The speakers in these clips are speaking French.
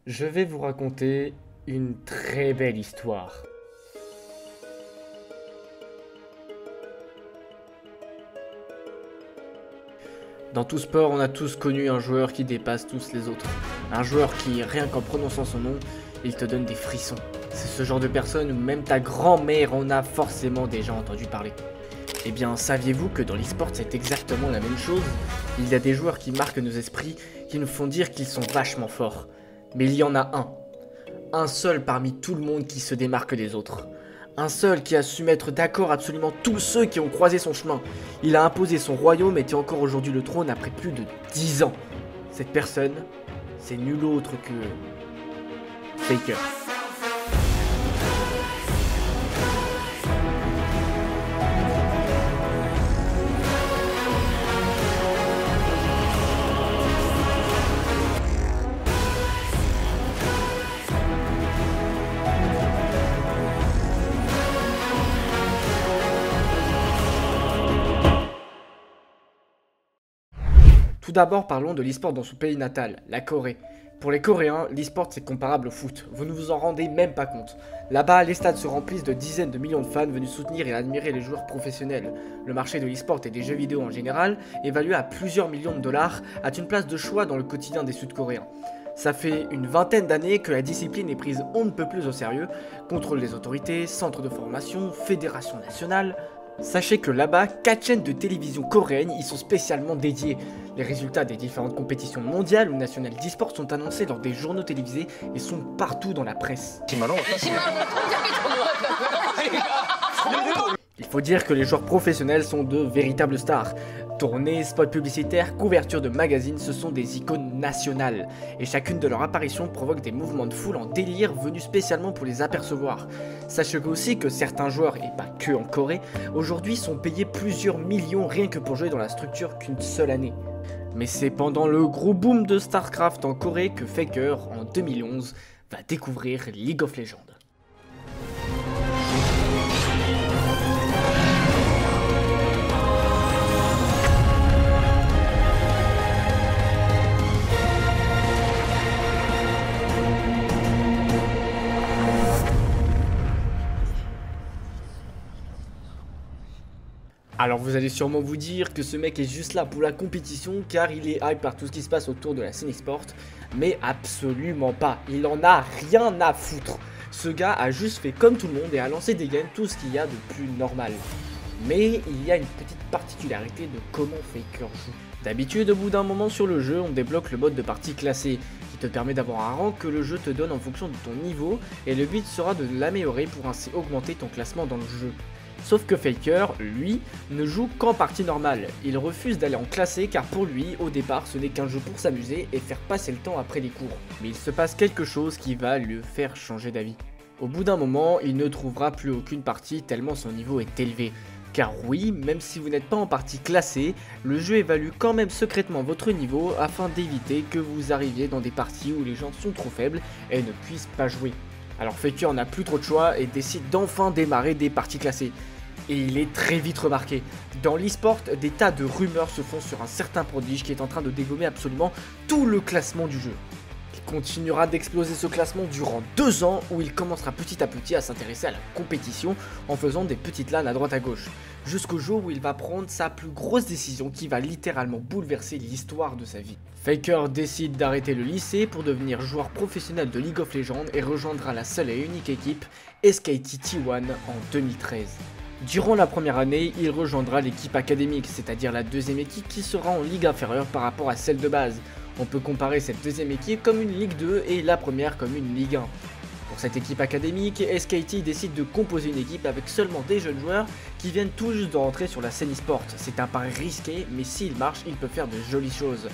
Je vais vous raconter une très belle histoire. Dans tout sport, on a tous connu un joueur qui dépasse tous les autres. Un joueur qui, rien qu'en prononçant son nom, il te donne des frissons. C'est ce genre de personne où même ta grand-mère en a forcément déjà entendu parler. Eh bien, saviez-vous que dans l'e-sport, c'est exactement la même chose? Il y a des joueurs qui marquent nos esprits, qui nous font dire qu'ils sont vachement forts. Mais il y en a un seul parmi tout le monde qui se démarque des autres. Un seul qui a su mettre d'accord absolument tous ceux qui ont croisé son chemin. Il a imposé son royaume et tient encore aujourd'hui le trône après plus de 10 ans. Cette personne, c'est nul autre que Faker. Tout d'abord, parlons de l'e-sport dans son pays natal, la Corée. Pour les Coréens, l'e-sport c'est comparable au foot, vous ne vous en rendez même pas compte. Là-bas, les stades se remplissent de dizaines de millions de fans venus soutenir et admirer les joueurs professionnels. Le marché de l'e-sport et des jeux vidéo en général, évalué à plusieurs millions de dollars, a une place de choix dans le quotidien des Sud-Coréens. Ça fait une vingtaine d'années que la discipline est prise on ne peut plus au sérieux, contrôle des autorités, centres de formation, fédération nationale. Sachez que là-bas, 4 chaînes de télévision coréennes y sont spécialement dédiées. Les résultats des différentes compétitions mondiales ou nationales d'e-sport sont annoncés lors des journaux télévisés et sont partout dans la presse. Il faut dire que les joueurs professionnels sont de véritables stars. Tournées, spots publicitaires, couvertures de magazines, ce sont des icônes nationales. Et chacune de leurs apparitions provoque des mouvements de foule en délire venus spécialement pour les apercevoir. Sachez aussi que certains joueurs, et pas que en Corée, aujourd'hui sont payés plusieurs millions rien que pour jouer dans la structure qu'une seule année. Mais c'est pendant le gros boom de StarCraft en Corée que Faker, en 2011, va découvrir League of Legends. Alors vous allez sûrement vous dire que ce mec est juste là pour la compétition car il est hype par tout ce qui se passe autour de la scène e-sport, mais absolument pas, il en a rien à foutre. Ce gars a juste fait comme tout le monde et a lancé des games tout ce qu'il y a de plus normal. Mais il y a une petite particularité de comment Faker joue. D'habitude, au bout d'un moment sur le jeu, on débloque le mode de partie classé, qui te permet d'avoir un rang que le jeu te donne en fonction de ton niveau, et le but sera de l'améliorer pour ainsi augmenter ton classement dans le jeu. Sauf que Faker, lui, ne joue qu'en partie normale. Il refuse d'aller en classé car pour lui, au départ, ce n'est qu'un jeu pour s'amuser et faire passer le temps après les cours. Mais il se passe quelque chose qui va le faire changer d'avis. Au bout d'un moment, il ne trouvera plus aucune partie tellement son niveau est élevé. Car oui, même si vous n'êtes pas en partie classé, le jeu évalue quand même secrètement votre niveau afin d'éviter que vous arriviez dans des parties où les gens sont trop faibles et ne puissent pas jouer. Alors Faker n'a plus trop de choix et décide d'enfin démarrer des parties classées. Et il est très vite remarqué. Dans l'e-sport, des tas de rumeurs se font sur un certain prodige qui est en train de dégommer absolument tout le classement du jeu. Il continuera d'exploser ce classement durant 2 ans où il commencera petit à petit à s'intéresser à la compétition en faisant des petites LAN à droite à gauche. Jusqu'au jour où il va prendre sa plus grosse décision qui va littéralement bouleverser l'histoire de sa vie. Faker décide d'arrêter le lycée pour devenir joueur professionnel de League of Legends et rejoindra la seule et unique équipe SKT T1 en 2013. Durant la première année, il rejoindra l'équipe académique, c'est-à-dire la deuxième équipe qui sera en ligue inférieure par rapport à celle de base. On peut comparer cette deuxième équipe comme une Ligue 2 et la première comme une Ligue 1. Pour cette équipe académique, SKT décide de composer une équipe avec seulement des jeunes joueurs qui viennent tout juste de rentrer sur la scène e-sport. C'est un pari risqué, mais s'il marche, il peut faire de jolies choses.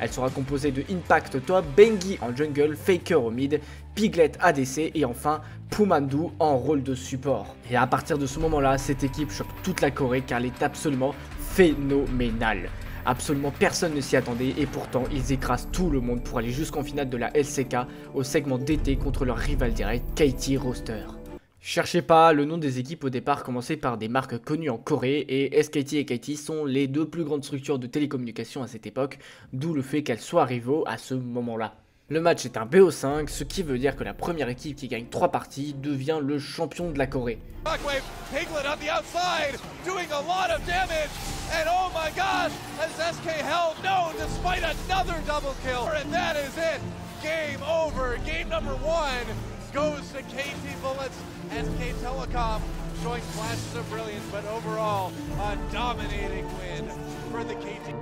Elle sera composée de Impact au top, Bengi en jungle, Faker au mid, Piglet ADC et enfin Pumandu en rôle de support. Et à partir de ce moment-là, cette équipe choque toute la Corée car elle est absolument phénoménale. Absolument personne ne s'y attendait et pourtant ils écrasent tout le monde pour aller jusqu'en finale de la LCK au segment d'été contre leur rival direct KT Roster. Cherchez pas, le nom des équipes au départ commençait par des marques connues en Corée et SKT et KT sont les deux plus grandes structures de télécommunications à cette époque, d'où le fait qu'elles soient rivaux à ce moment-là. Le match est un BO5, ce qui veut dire que la première équipe qui gagne 3 parties devient le champion de la Corée. Piglet on the outside, doing a lot of damage, and oh my gosh, has SK held no despite another double kill, and that is it. Game over. Game number 1 goes to KT Bullets. SK Telecom showing flashes of brilliance, but overall a dominating win for the KT.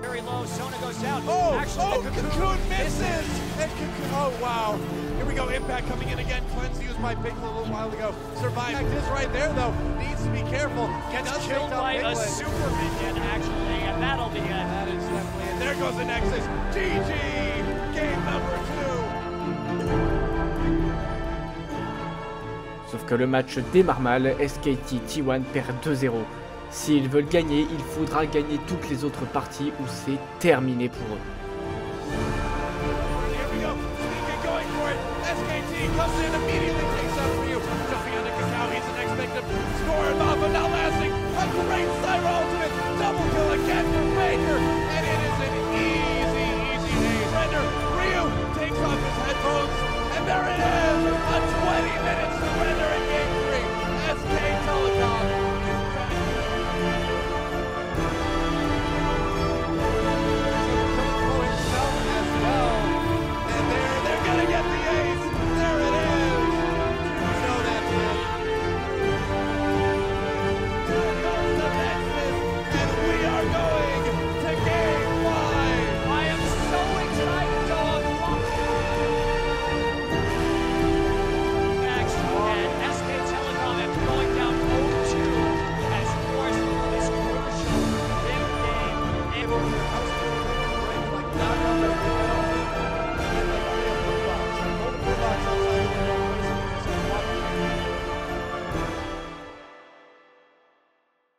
Very low, Sona goes down. Cocoon misses! And Cocoon, oh wow. Here we go, Impact coming in again. Cleanse used by Piglet a little while ago. Survive. Impact is right there though. Needs to be careful. Gets killed by a super minion actually, and that'll be it. That is definitely it. There goes the Nexus. GG! Game number 2. Sauf que le match démarre mal, SKT T1 perd 2-0. S'ils veulent gagner, il faudra gagner toutes les autres parties ou c'est terminé pour eux.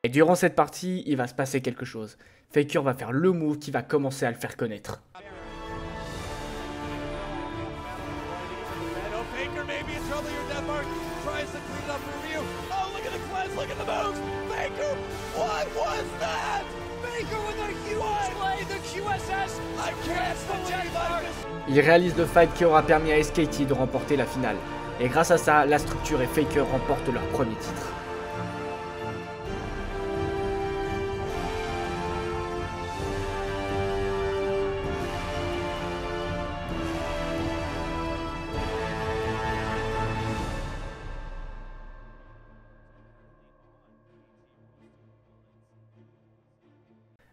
Et durant cette partie, il va se passer quelque chose. Faker va faire le move qui va commencer à le faire connaître. Il réalise le fight qui aura permis à SKT de remporter la finale. Et grâce à ça, la structure et Faker remportent leur premier titre.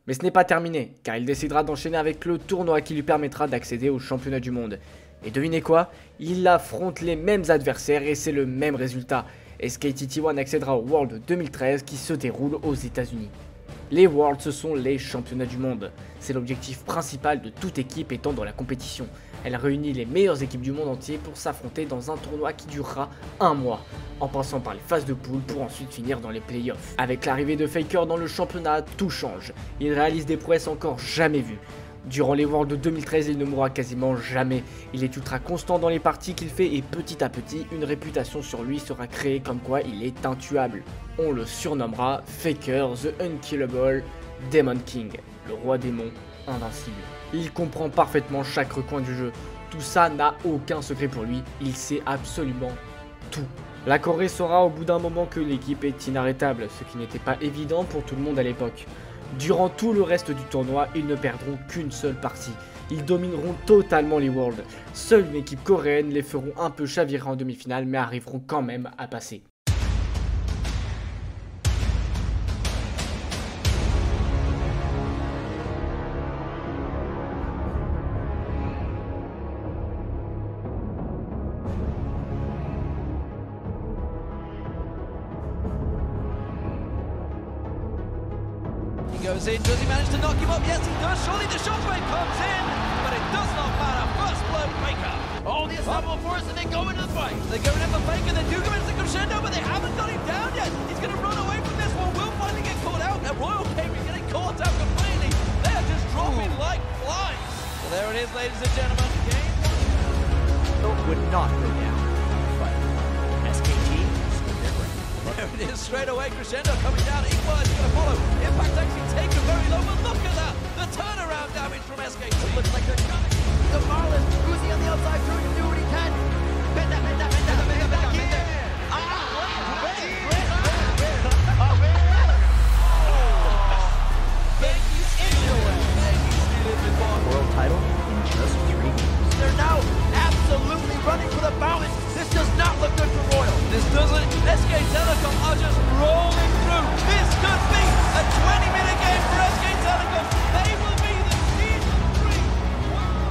Mais ce n'est pas terminé, car il décidera d'enchaîner avec le tournoi qui lui permettra d'accéder au championnat du monde. Et devinez quoi? Il affronte les mêmes adversaires et c'est le même résultat. SKT T1 accédera au World 2013 qui se déroule aux États-Unis. Les Worlds, ce sont les championnats du monde. C'est l'objectif principal de toute équipe étant dans la compétition. Elle réunit les meilleures équipes du monde entier pour s'affronter dans un tournoi qui durera 1 mois, en passant par les phases de poule pour ensuite finir dans les playoffs. Avec l'arrivée de Faker dans le championnat, tout change. Il réalise des prouesses encore jamais vues. Durant les Worlds de 2013, il ne mourra quasiment jamais. Il est ultra constant dans les parties qu'il fait et petit à petit, une réputation sur lui sera créée comme quoi il est intuable. On le surnommera Faker the Unkillable Demon King, le roi démon invincible. Il comprend parfaitement chaque recoin du jeu. Tout ça n'a aucun secret pour lui, il sait absolument tout. La Corée saura au bout d'un moment que l'équipe est inarrêtable, ce qui n'était pas évident pour tout le monde à l'époque. Durant tout le reste du tournoi, ils ne perdront qu'une seule partie. Ils domineront totalement les Worlds. Seule une équipe coréenne les feront un peu chavirer en demi-finale, mais arriveront quand même à passer. Goes in, does he manage to knock him up? Yes, he does. Surely the shockwave comes in, but it does not matter. First blood, Faker. Oh, the Istanbul Force, and they go into the fight. They're going in for Faker, they do go into the crescendo, but they haven't got him down yet. He's going to run away from this one. Will finally get caught out, and Royal Cave is getting caught out completely. They're just dropping like flies. So there it is, ladies and gentlemen. Game one. Would not go down, but SKT stood their ground. There it is, straight away, Crescendo coming down, Equalizer going to follow. Impact actually taken very low, but look at that! The turnaround damage from SKT. It looks like they're coming. The Marlins, Uzi on the outside, trying to do what he can. Benda, World title in just 3 games. They're now absolutely running for the mountain. This does not look good for Royal. This doesn't. SK Telecom are just rolling through. This could be a 20-minute game for SK Telecom. They will be the Season 3 World.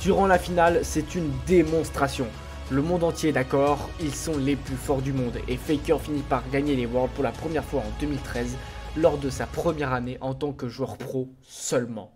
Durant la finale, c'est une démonstration. Le monde entier est d'accord, ils sont les plus forts du monde et Faker finit par gagner les Worlds pour la première fois en 2013 lors de sa première année en tant que joueur pro seulement.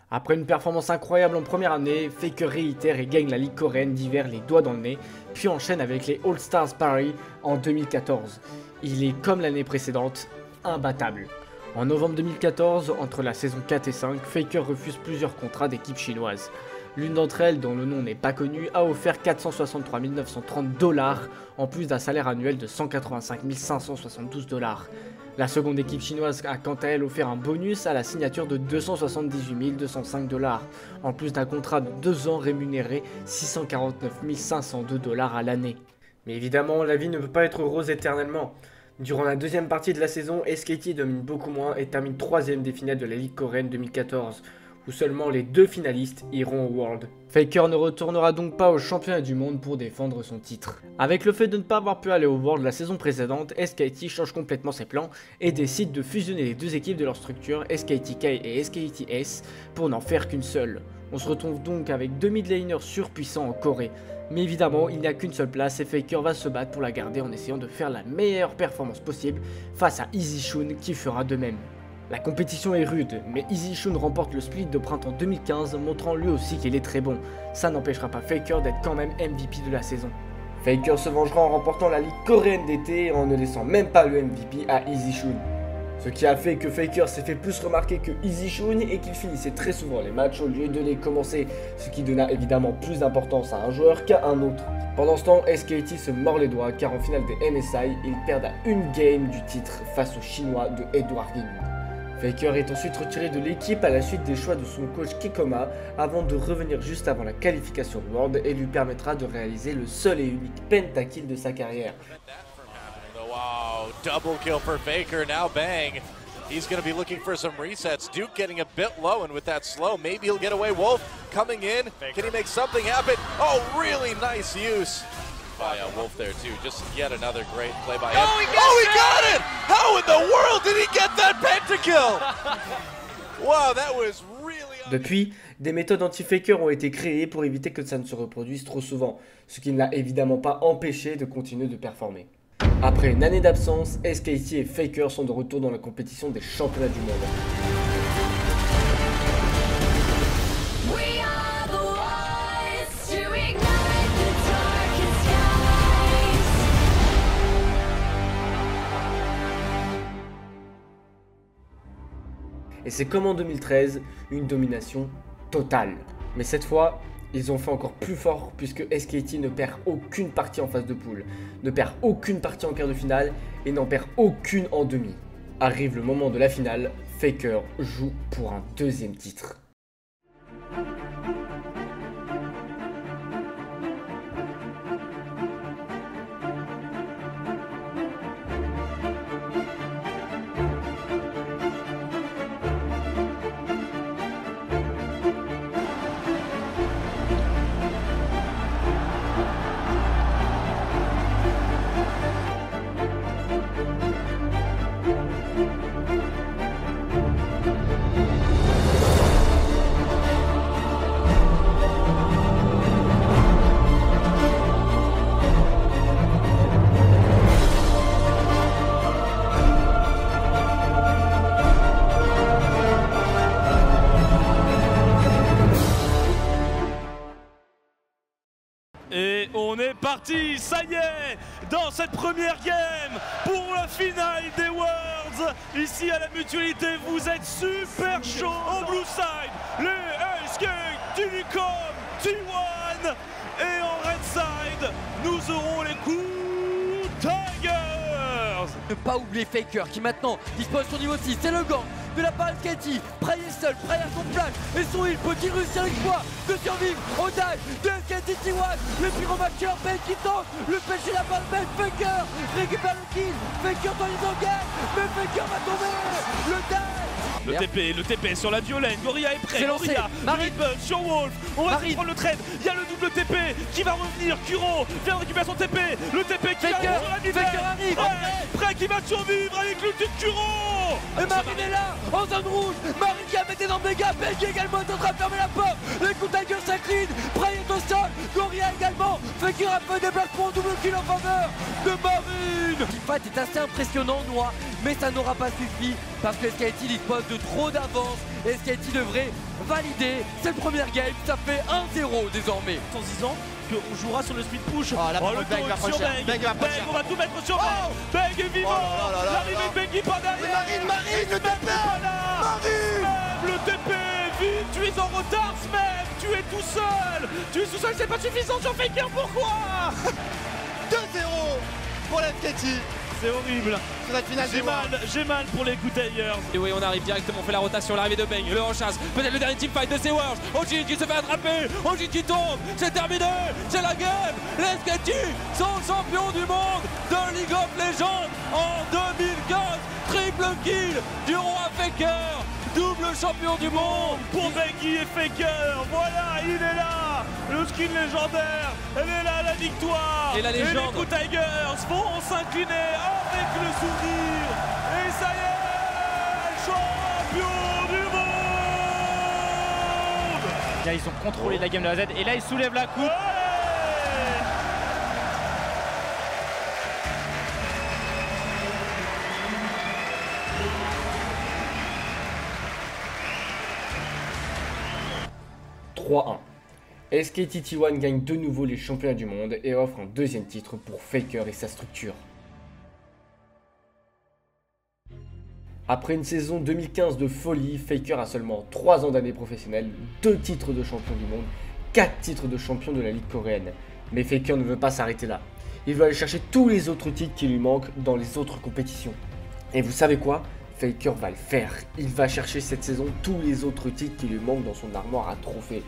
Après une performance incroyable en première année, Faker réitère et gagne la Ligue coréenne d'hiver les doigts dans le nez, puis enchaîne avec les All-Stars Paris en 2014. Il est comme l'année précédente, imbattable. En novembre 2014, entre la saison 4 et 5, Faker refuse plusieurs contrats d'équipes chinoises. L'une d'entre elles, dont le nom n'est pas connu, a offert 463 930 $, en plus d'un salaire annuel de 185 572 $. La seconde équipe chinoise a quant à elle offert un bonus à la signature de 278 205 $, en plus d'un contrat de 2 ans rémunéré 649 502 $ à l'année. Mais évidemment, la vie ne peut pas être rose éternellement. Durant la deuxième partie de la saison, SKT domine beaucoup moins et termine 3ème des finales de la Ligue coréenne 2014. Où seulement les 2 finalistes iront au World. Faker ne retournera donc pas au championnat du monde pour défendre son titre. Avec le fait de ne pas avoir pu aller au World la saison précédente, SKT change complètement ses plans et décide de fusionner les 2 équipes de leur structure, SKT-K et SKT-S, pour n'en faire qu'une seule. On se retrouve donc avec 2 mid-laners surpuissants en Corée. Mais évidemment, il n'y a qu'une seule place et Faker va se battre pour la garder en essayant de faire la meilleure performance possible face à EasyShun qui fera de même. La compétition est rude, mais EasyShun remporte le split de printemps 2015, montrant lui aussi qu'il est très bon. Ça n'empêchera pas Faker d'être quand même MVP de la saison. Faker se vengera en remportant la Ligue coréenne d'été et en ne laissant même pas le MVP à EasyShun. Ce qui a fait que Faker s'est fait plus remarquer que EasyShun et qu'il finissait très souvent les matchs au lieu de les commencer, ce qui donna évidemment plus d'importance à un joueur qu'à un autre. Pendant ce temps, SKT se mord les doigts car en finale des MSI, ils perdent à une game du titre face aux Chinois de Edward Yin. Faker est ensuite retiré de l'équipe à la suite des choix de son coach Kikoma avant de revenir juste avant la qualification World et lui permettra de réaliser le seul et unique pentakill de sa carrière. Wow, double kill for Faker, now bang. He's going to be looking for some resets. Duke getting a bit low, and with that slow, maybe he'll get away. Wolf coming in, can he make something happen? Oh, really nice use by Wolf there too. Just yet another great play by him. Oh, he got it! How in the world did he get that pentakill? Wow, that was really... Depuis, des méthodes anti-Faker ont été créées pour éviter que ça ne se reproduise trop souvent, ce qui ne l'a évidemment pas empêché de continuer de performer. Après une année d'absence, SKT et Faker sont de retour dans la compétition des championnats du monde. Et c'est comme en 2013, une domination totale. Mais cette fois, ils ont fait encore plus fort puisque SKT ne perd aucune partie en phase de poule, ne perd aucune partie en quart de finale et n'en perd aucune en demi. Arrive le moment de la finale, Faker joue pour un 2e titre. Et on est parti, ça y est, dans cette première game pour la finale des Worlds. Ici à la Mutualité, vous êtes super chaud au Blue Side, les SK Telecom T1. Et en Red Side, nous aurons les coups Ne pas oublier Faker qui maintenant dispose son niveau 6, c'est le gant de la part de Katie. Prey est seul, Prey à son flash et son heal peut-il réussir l'exploit de survivre au dash de Katie T1. Le pyromatcher, Ben qui tente, le pêche chez la balle, Ben Faker récupère le kill, Faker dans les engages, mais Faker va tomber, le dash. Le TP sur la Violaine, Gorilla est prêt, C'est lancé. Gorilla, Marine. Red sur Wolf, on va Marine. prendre le trade, il y a le double TP qui va revenir, Kuro vient de récupérer son TP, le TP qui Faker, arrive sur la Violaine, Faker arrive. Prêt qui va survivre avec l'ulti de Kuro. Et Marine est là, en zone rouge, Marine qui a mis dans dégâts, Ben qui également est en train de fermer la porte, les coups de gueule s'inclinent, Prey est au sol, Gorilla également, Faker a fait des déplacements, double kill en faveur de Marine. Le fight est assez impressionnant, Noah, mais ça n'aura pas suffi parce que SKT dispose de trop d'avance et SKT devrait valider cette première game, ça fait 1-0 désormais. En se disant qu'on jouera sur le speed push. Oh, là, le Bang va taunt prendre sur cher. Bang. Bang va prendre Bang, cher. on va tout mettre sur Bang. Bang est vivant. Oh là là là L'arrivée là. de Bengi par derrière. Marine, le TP. Smeb, le TP, vite, tu es en retard, Smeb, tu es tout seul. Tu es tout seul, c'est pas suffisant sur Faker, pourquoi? 2-0 pour la SKT C'est horrible. sur la finale J'ai mal pour les Goutayers. Et oui, on arrive directement, on fait la rotation, l'arrivée de Bang, le rechasse, peut-être le dernier teamfight de Sewers, Ojin qui se fait attraper, Ojin qui tombe, c'est terminé, c'est la game, les SKT sont champions du monde de League of Legends en 2015, triple kill du roi Faker, double champion du monde. Pour Bengi et Faker, voilà, il est là. Le skin légendaire, elle est là, la victoire. Et la légende. les Tigers vont s'incliner avec le sourire. Et ça y est, champion du monde. Là, ils ont contrôlé la game de la Z et là ils soulèvent la coupe. Ouais. 3-1. SKT T1 gagne de nouveau les championnats du monde et offre un deuxième titre pour Faker et sa structure. Après une saison 2015 de folie, Faker a seulement 3 ans d'année professionnelle, 2 titres de champion du monde, 4 titres de champion de la Ligue coréenne. Mais Faker ne veut pas s'arrêter là. Il veut aller chercher tous les autres titres qui lui manquent dans les autres compétitions. Et vous savez quoi? Faker va le faire. Il va chercher cette saison tous les autres titres qui lui manquent dans son armoire à trophées.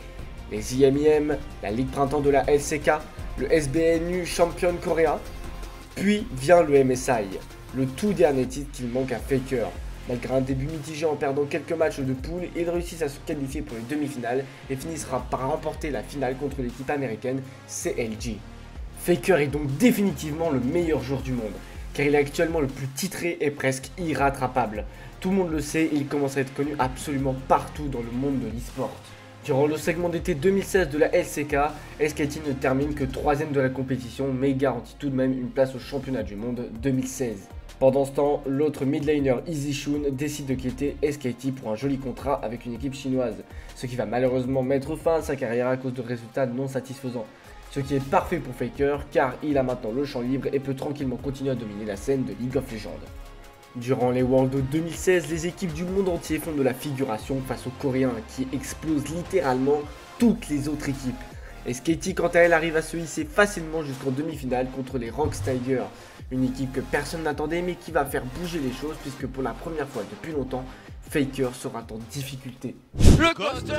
Les IMIM, la Ligue Printemps de la LCK, le SBNU Champion Korea. Puis vient le MSI, le tout dernier titre qu'il manque à Faker. Malgré un début mitigé en perdant quelques matchs de poule, il réussit à se qualifier pour les demi-finales et finira par remporter la finale contre l'équipe américaine CLG. Faker est donc définitivement le meilleur joueur du monde, car il est actuellement le plus titré et presque irrattrapable. Tout le monde le sait, il commence à être connu absolument partout dans le monde de l'e-sport. Durant le segment d'été 2016 de la LCK, SKT ne termine que 3ème de la compétition, mais garantit tout de même une place au championnat du monde 2016. Pendant ce temps, l'autre midlaner Easy Shun décide de quitter SKT pour un joli contrat avec une équipe chinoise, ce qui va malheureusement mettre fin à sa carrière à cause de résultats non satisfaisants. Ce qui est parfait pour Faker car il a maintenant le champ libre et peut tranquillement continuer à dominer la scène de League of Legends. Durant les Worlds 2016, les équipes du monde entier font de la figuration face aux Coréens qui explosent littéralement toutes les autres équipes. SKT quant à elle arrive à se hisser facilement jusqu'en demi-finale contre les Rox Tigers, une équipe que personne n'attendait mais qui va faire bouger les choses puisque pour la première fois depuis longtemps, Faker sera en difficulté. Le Ghost,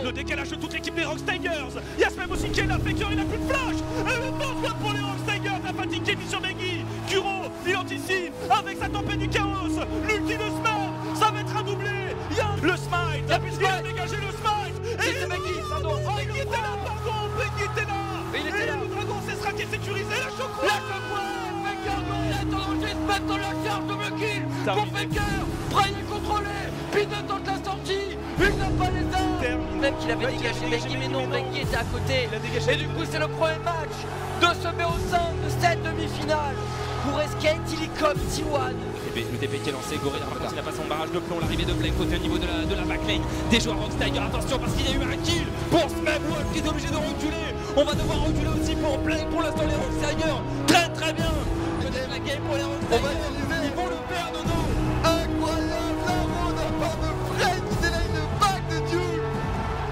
le décalage de toute l'équipe des Rox Tigers. Il y a même aussi qui est là, Faker, il n'a plus de flash. Et le boss pour les Rox Tigers, la fatigue qui est mise sur Bengi. Kuro, il anticipe avec sa tempête du chaos. L'ulti de Smite, ça va être un doublé. Il y a le smite, il a dégagé le smite. Et c'est Bengi, pardon. Bengi était là, pardon, Bengi était là. Et le dragon, c'est sera qui est sécurisé, la choc. Faker doit être dans le geste, maintenant la charge, double kill pour Faker. Prey est contrôlé, Pino tente la sortie, il n'a pas les armes. Même qu'il avait dégagé Bengi, mais non, Bengi était à côté. Et du coup, c'est le premier match de ce BO5 de cette demi-finale pour SKT Telecom T1. Le TP qui est lancé, Gorilla continue à passer en barrage de plomb, l'arrivée de Blake côté au niveau de la backlane, des joueurs Rox Tiger, attention parce qu'il y a eu un kill pour Smeb Wolf qui est obligé de reculer, on va devoir reculer aussi pour Blake, pour l'instant les Rox Tiger, très bien, peut-être la game pour les Rox Tiger, ils vont le faire Nono. Incroyable, la ronde à part de Fred, c'est là une vague de duel.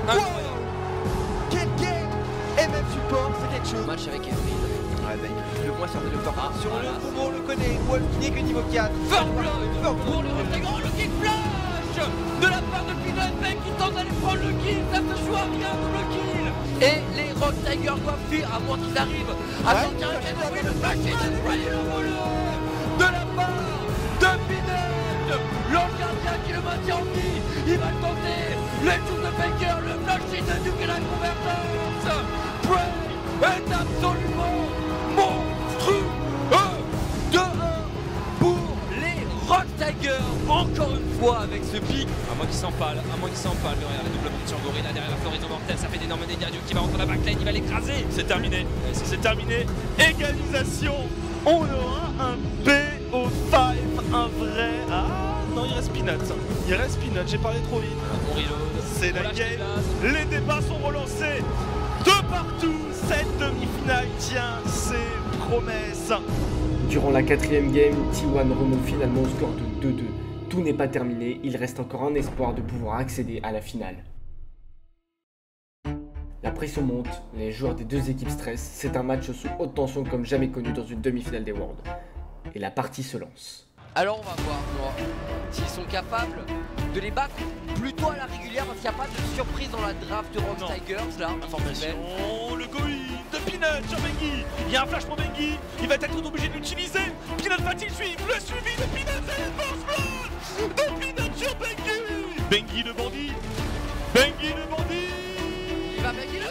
Wow. Quel game. Et même support, c'est quelque chose. Match avec Avril. Bank. Le moins certain de leur position. Le combo, on le connaît. Wolf qui n'est que niveau 4. First blood pour le Rocktiger, le kick flash de la part de Peanut Bank qui tente d'aller prendre le kill. Ça ne joue à rien, double kill. Et les Rocktigers doivent fuir à moins qu'ils arrivent à sortir un cadeau. Oui, le flash et le voleur de la part de Peanut. L'ange gardien qui le maintient en vie. Il va le tenter. Les shoots de Faker, le flash de Duke et la convergence. Bray est absolument monstrueux. 2-1 pour les Rocktigers. Encore une fois avec ce pic. À moins qu'il s'empale, mais regarde la double prise sur Gorilla derrière la floraison mortelle, ça fait d'énormes dégâts. Duke qui va rentrer dans la backline, il va l'écraser. C'est terminé, et si c'est terminé, égalisation. On aura un BO5, un vrai. Ah non, il reste Peanut, j'ai parlé trop vite. On reload. C'est la game, les débats sont relancés de partout. Cette demi-finale tient ses promesses. Durant la 4ème game, T1 remonte finalement au score de 2-2. Tout n'est pas terminé, il reste encore un espoir de pouvoir accéder à la finale. La pression monte, les joueurs des deux équipes stressent, c'est un match sous haute tension comme jamais connu dans une demi-finale des Worlds. Et la partie se lance. Alors on va voir s'ils sont capables de les battre plutôt à la régulière parce qu'il n'y a pas de surprise dans la draft de Rocktigers là. Information, le go-in de Peanut sur Bengi. Il y a un flash pour Bengi, il va être obligé de l'utiliser. Peanut va-t-il suivre? Le suivi de Peanut et le force blood de Peanut sur Bengi. Bengi le bandit. Il va Bengi le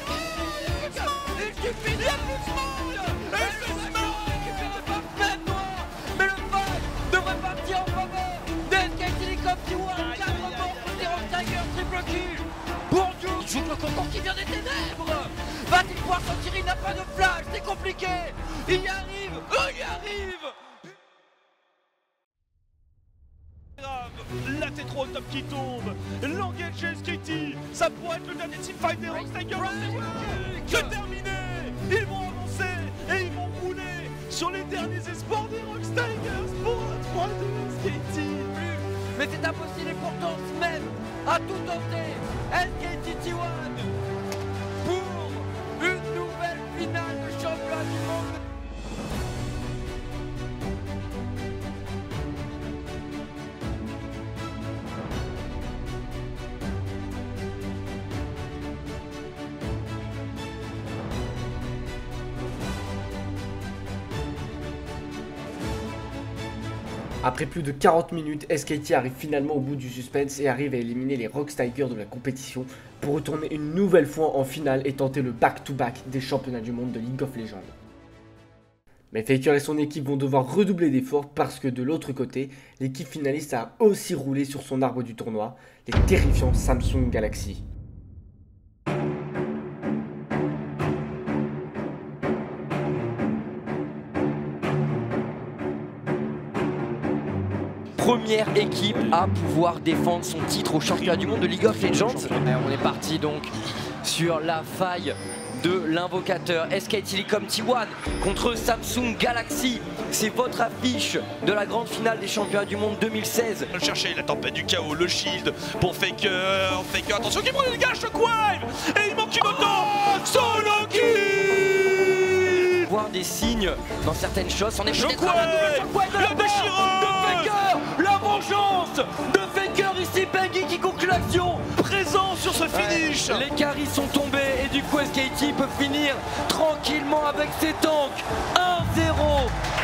il suffit de mais le fight devrait partir en faveur d'Escape Telecom T1. 4 morts pour les Rocktigers, triple kill pour Duke. Il joue le concours qui vient des ténèbres. Va-t-il pouvoir s'en tirer? Il n'a pas de flash, c'est compliqué. Il y arrive. La T3 top qui tombe, l'engage SKT, ça pourrait être le dernier teamfight des Rocktigers. C'est terminé. Ils vont avancer et ils vont rouler sur les derniers espoirs des Rocktigers pour un 3-2 SKT. Mais c'est impossible et pourtant même à tout tenter. SKT T1 pour une nouvelle finale de championnat du monde. Après plus de 40 minutes, SKT arrive finalement au bout du suspense et arrive à éliminer les Rocktigers de la compétition pour retourner une nouvelle fois en finale et tenter le back-to-back des championnats du monde de League of Legends. Mais Faker et son équipe vont devoir redoubler d'efforts parce que de l'autre côté, l'équipe finaliste a aussi roulé sur son arbre du tournoi, les terrifiants Samsung Galaxy. Première équipe à pouvoir défendre son titre au championnat du monde de League of Legends. On est parti donc sur la faille de l'invocateur SK Telecom T1 contre Samsung Galaxy. C'est votre affiche de la grande finale des championnats du monde 2016. Le chercher, la tempête du chaos, le shield pour Faker, attention qui prend les dégâts, Shockwave. Et il manque une auto, solo kill. Voir des signes dans certaines choses, on est peut-être Shockwave, la déchireuse de Faker, la vengeance de Faker ici, Bengi qui conclut l'action. Présent sur ce finish. Les carries sont tombés et du coup SKT peut finir tranquillement avec ses tanks. 1-0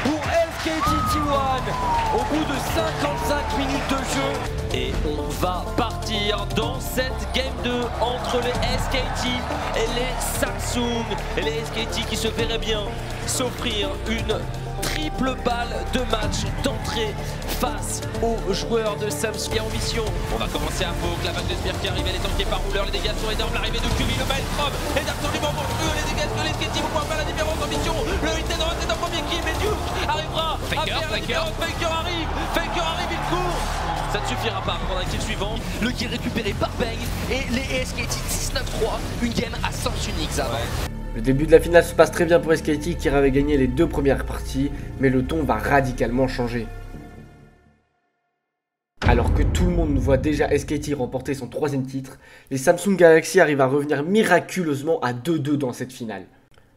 pour SKT T1 au bout de 55 minutes de jeu. Et on va partir dans cette game 2 entre les SKT et les Samsung. Et les SKT qui se verraient bien s'offrir une triple balle de match d'entrée face aux joueurs de Samsung et Ambition. On va commencer à Fauque, la vague de Spear qui arrive, elle est tankée par Rouleur, les dégâts sont énormes, l'arrivée de Kubi, le Maelstrom est absolument monstrueux, les dégâts de l'Esqueti vont pouvoir faire la différence. Ambition, le hit est dans un premier kill, mais Duke arrivera à faire la différence. Faker arrive, il court. Ça ne suffira pas pour un kill suivant. Le kill récupéré par Bang et les SKT 6-9-3, une game à sens unique ça. Le début de la finale se passe très bien pour SKT qui avait gagné les deux premières parties, mais le ton va radicalement changer. Alors que tout le monde voit déjà SKT remporter son troisième titre, les Samsung Galaxy arrivent à revenir miraculeusement à 2-2 dans cette finale.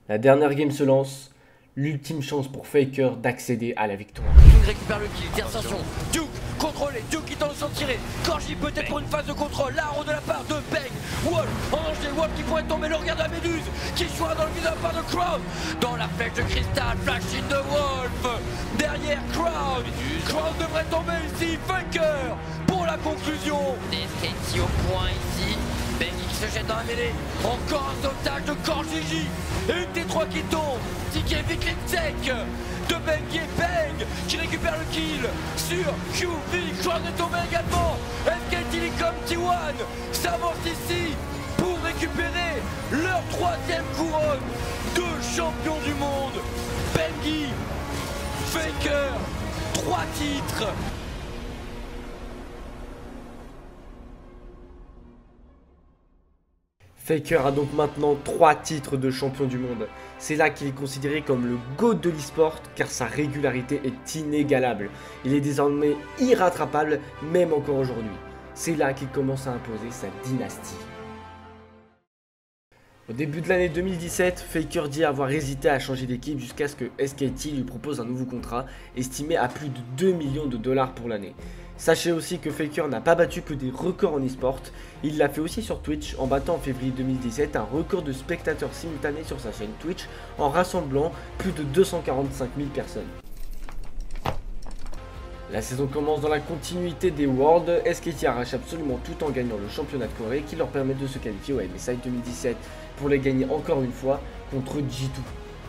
La dernière game se lance, l'ultime chance pour Faker d'accéder à la victoire. Duke récupère le kill, interception. Duke contrôlé, Duke qui tente de s'en tirer. Corgi peut-être pour une phase de contrôle. L'arrow de la part de Bang. Wolf en danger, Wolf qui pourrait tomber. Le regard de la méduse qui jouera dans le visage de la part de Crowd. Dans la flèche de cristal, flash in de Wolf. Derrière Crowd. Crowd devrait tomber ici. Faker pour la conclusion. SKT au point ici. Bengi qui se jette dans la mêlée. Encore un sauvetage de Corgigi. Et une T3 qui tombe. Ticket Viking sec de Bengi et Bang qui récupère le kill sur QV. Crowd est tombé également. SKT comme T1 s'avance ici pour récupérer leur 3e couronne de champion du monde. Bengi, Faker, 3 titres. Faker a donc maintenant 3 titres de champion du monde. C'est là qu'il est considéré comme le GOAT de l'e-sport car sa régularité est inégalable. Il est désormais irrattrapable même encore aujourd'hui. C'est là qu'il commence à imposer sa dynastie. Au début de l'année 2017, Faker dit avoir hésité à changer d'équipe jusqu'à ce que SKT lui propose un nouveau contrat estimé à plus de 2 millions de dollars pour l'année. Sachez aussi que Faker n'a pas battu que des records en e-sport, il l'a fait aussi sur Twitch en battant en février 2017 un record de spectateurs simultanés sur sa chaîne Twitch en rassemblant plus de 245 000 personnes. La saison commence dans la continuité des Worlds, SKT arrache absolument tout en gagnant le championnat de Corée qui leur permet de se qualifier au MSI 2017 pour les gagner encore une fois contre G2.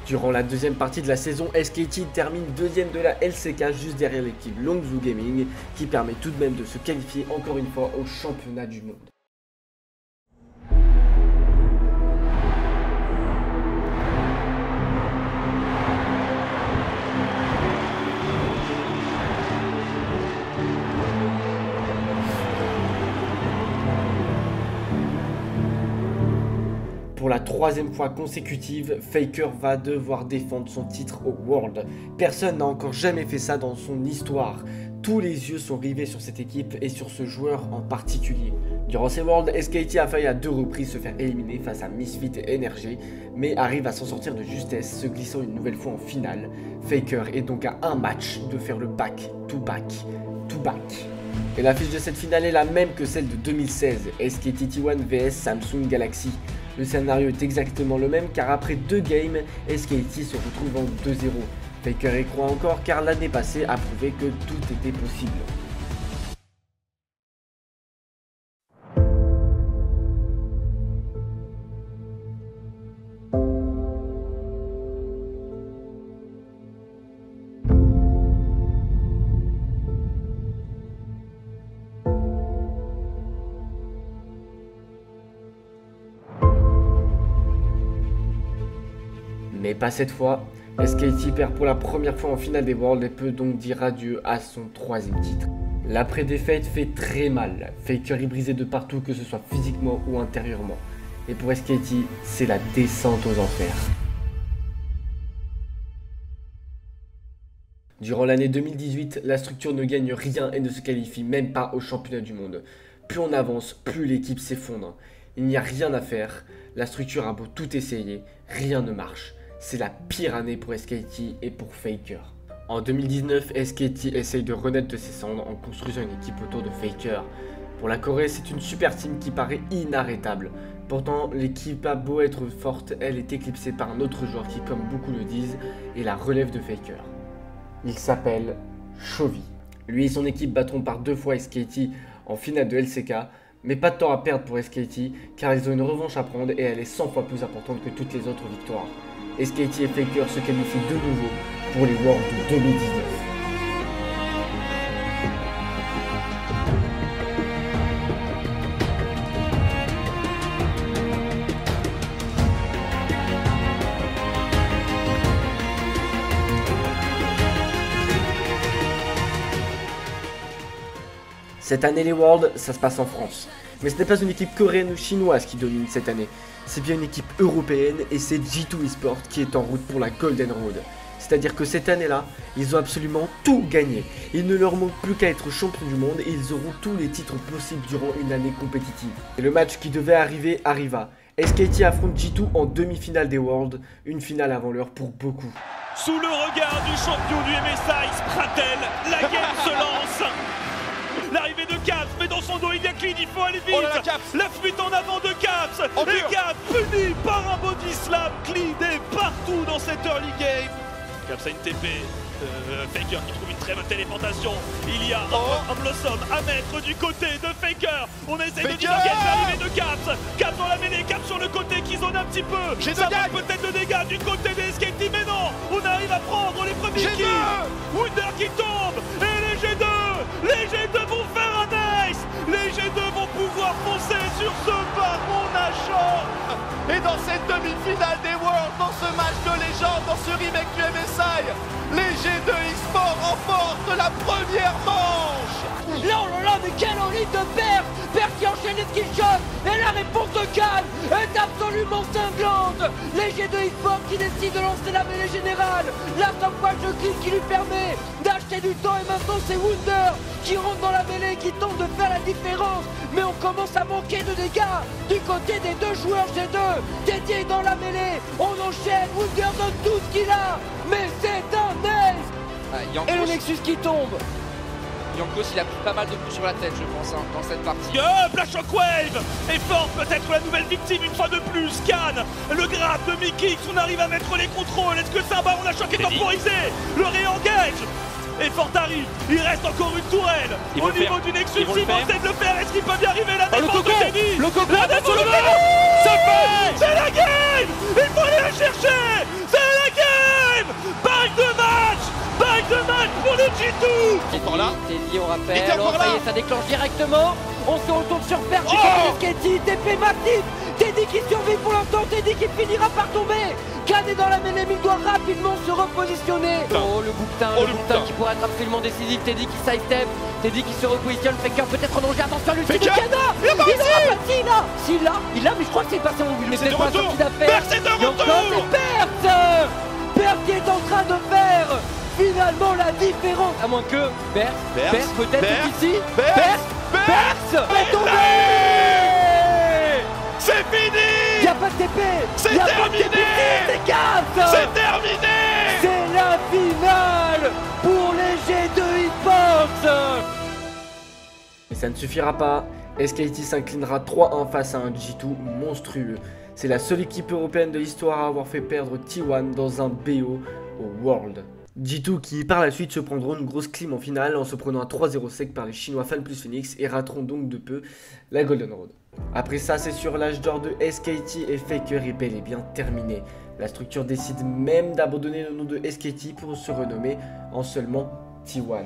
Durant la deuxième partie de la saison, SKT termine 2ème de la LCK juste derrière l'équipe Longzhou Gaming qui permet tout de même de se qualifier encore une fois au championnat du monde. Pour la 3e fois consécutive, Faker va devoir défendre son titre au World. Personne n'a encore jamais fait ça dans son histoire. Tous les yeux sont rivés sur cette équipe et sur ce joueur en particulier. Durant ces Worlds, SKT a failli à 2 reprises se faire éliminer face à Misfit et NRG, mais arrive à s'en sortir de justesse, se glissant une nouvelle fois en finale. Faker est donc à un match de faire le back-to-back. Et l'affiche de cette finale est la même que celle de 2016, SKT T1 vs Samsung Galaxy. Le scénario est exactement le même car après 2 games, SKT se retrouve en 2-0. Faker y croit encore car l'année passée a prouvé que tout était possible. Mais pas cette fois, SKT perd pour la première fois en finale des Worlds et peut donc dire adieu à son 3e titre. L'après-défaite fait très mal, Faker est brisé de partout que ce soit physiquement ou intérieurement. Et pour SKT, c'est la descente aux enfers. Durant l'année 2018, la structure ne gagne rien et ne se qualifie même pas au championnat du monde. Plus on avance, plus l'équipe s'effondre. Il n'y a rien à faire, la structure a beau tout essayer, rien ne marche. C'est la pire année pour SKT et pour Faker. En 2019, SKT essaye de renaître de ses cendres en construisant une équipe autour de Faker. Pour la Corée, c'est une super team qui paraît inarrêtable. Pourtant, l'équipe a beau être forte, elle est éclipsée par un autre joueur qui, comme beaucoup le disent, est la relève de Faker. Il s'appelle Chovy. Lui et son équipe battront par 2 fois SKT en finale de LCK, mais pas de temps à perdre pour SKT car ils ont une revanche à prendre et elle est 100 fois plus importante que toutes les autres victoires. SKT et Faker se qualifient de nouveau pour les Worlds de 2019. Cette année les Worlds, ça se passe en France. Mais ce n'est pas une équipe coréenne ou chinoise qui domine cette année. C'est bien une équipe européenne et c'est G2 Esports qui est en route pour la Golden Road. C'est-à-dire que cette année-là, ils ont absolument tout gagné. Il ne leur manque plus qu'à être champion du monde et ils auront tous les titres possibles durant une année compétitive. Et le match qui devait arriver arriva. SKT affronte G2 en demi-finale des Worlds, une finale avant l'heure pour beaucoup. Sous le regard du champion du MSI, Spratel, la game se lance. L'arrivée de Caps, mais dans son dos il y a Clean, il faut aller vite. La fuite en avant de Caps. Et Caps puni par un body slam. Clean est partout dans cette early game. Caps a une TP. Faker qui trouve une très bonne téléportation. Il y a un blossom à mettre du côté de Faker. On essaie de disloquer l'arrivée de Caps. Caps dans la mêlée, Caps sur le côté qui zone un petit peu. Ça va peut-être le dégât du côté des Skate Team, mais non, on arrive à prendre les premiers kills. Wunder qui tombe et les G2 vont faire un ace. Les G2 vont pouvoir foncer sur ce baron Nashor. Et dans cette demi-finale des Worlds, dans ce match de légende, dans ce remake du MSI, les G2 eSports remportent la première manche. Là, oh là là, mais quelle envie de perdre. Perdre qui enchaîne les skillshots. Et la réponse de Khan est absolument cinglante. Les G2 eSports qui décident de lancer la mêlée générale. La stopwatch de Clean qui lui permet d'acheter du temps. Et maintenant c'est Wunder qui rentre dans la mêlée, qui tente de faire la différence. Mais on commence à manquer de dégâts du côté des deux joueurs G2. Dédié dans la mêlée, on enchaîne. Wunder donne tout ce qu'il a. Mais c'est un ace. Et le Nexus qui tombe. Jankos il a pris pas mal de coups sur la tête je pense dans cette partie. La Shockwave est forte, peut-être la nouvelle victime une fois de plus. Khan, le grab de Mickey, on arrive à mettre les contrôles. Est-ce que c'est un baron Nashor qui est temporisé? Le réengage et Fort arrive, il reste encore une tourelle au niveau du Nexus. Il essaie de le faire, est-ce qu'il peut y arriver? La défense de Teddy, la défense de Teddy, c'est la game. Il faut aller la chercher, c'est la game. Back de match pour les G2. Encore là, Teddy on rappelle, ça y est, ça déclenche directement. On se retourne sur Perte du côté de Sketty, TP massif. Teddy qui survit pour l'instant, Teddy qui finira par tomber. Khan est dans la mêlée, mais il doit rapidement se repositionner. Oh le bouquetin qui pourrait être absolument décisif. Teddy qui sidestep, Teddy qui se repositionne. Faker peut-être en danger, attention lui, c'est du Cana. Il aura pas s'il a, mais je crois que c'est passé en but. C'est de retour, Perte est de retour. Perte qui est en train de faire finalement la différence. À moins que Perte peut-être ici. Perte est tombé. C'est fini. Y'a pas de TP. C'est terminé. C'est Caps. C'est terminé. C'est la finale pour les G2 eSports. Mais ça ne suffira pas. SKT s'inclinera 3-1 face à un G2 monstrueux. C'est la seule équipe européenne de l'histoire à avoir fait perdre T1 dans un BO au World. G2 qui par la suite se prendront une grosse clim en finale en se prenant un 3-0 sec par les Chinois Fan plus Phoenix et rateront donc de peu la Golden Road. Après ça, c'est sur l'âge d'or de SKT et Faker est bel et bien terminé. La structure décide même d'abandonner le nom de SKT pour se renommer en seulement T1.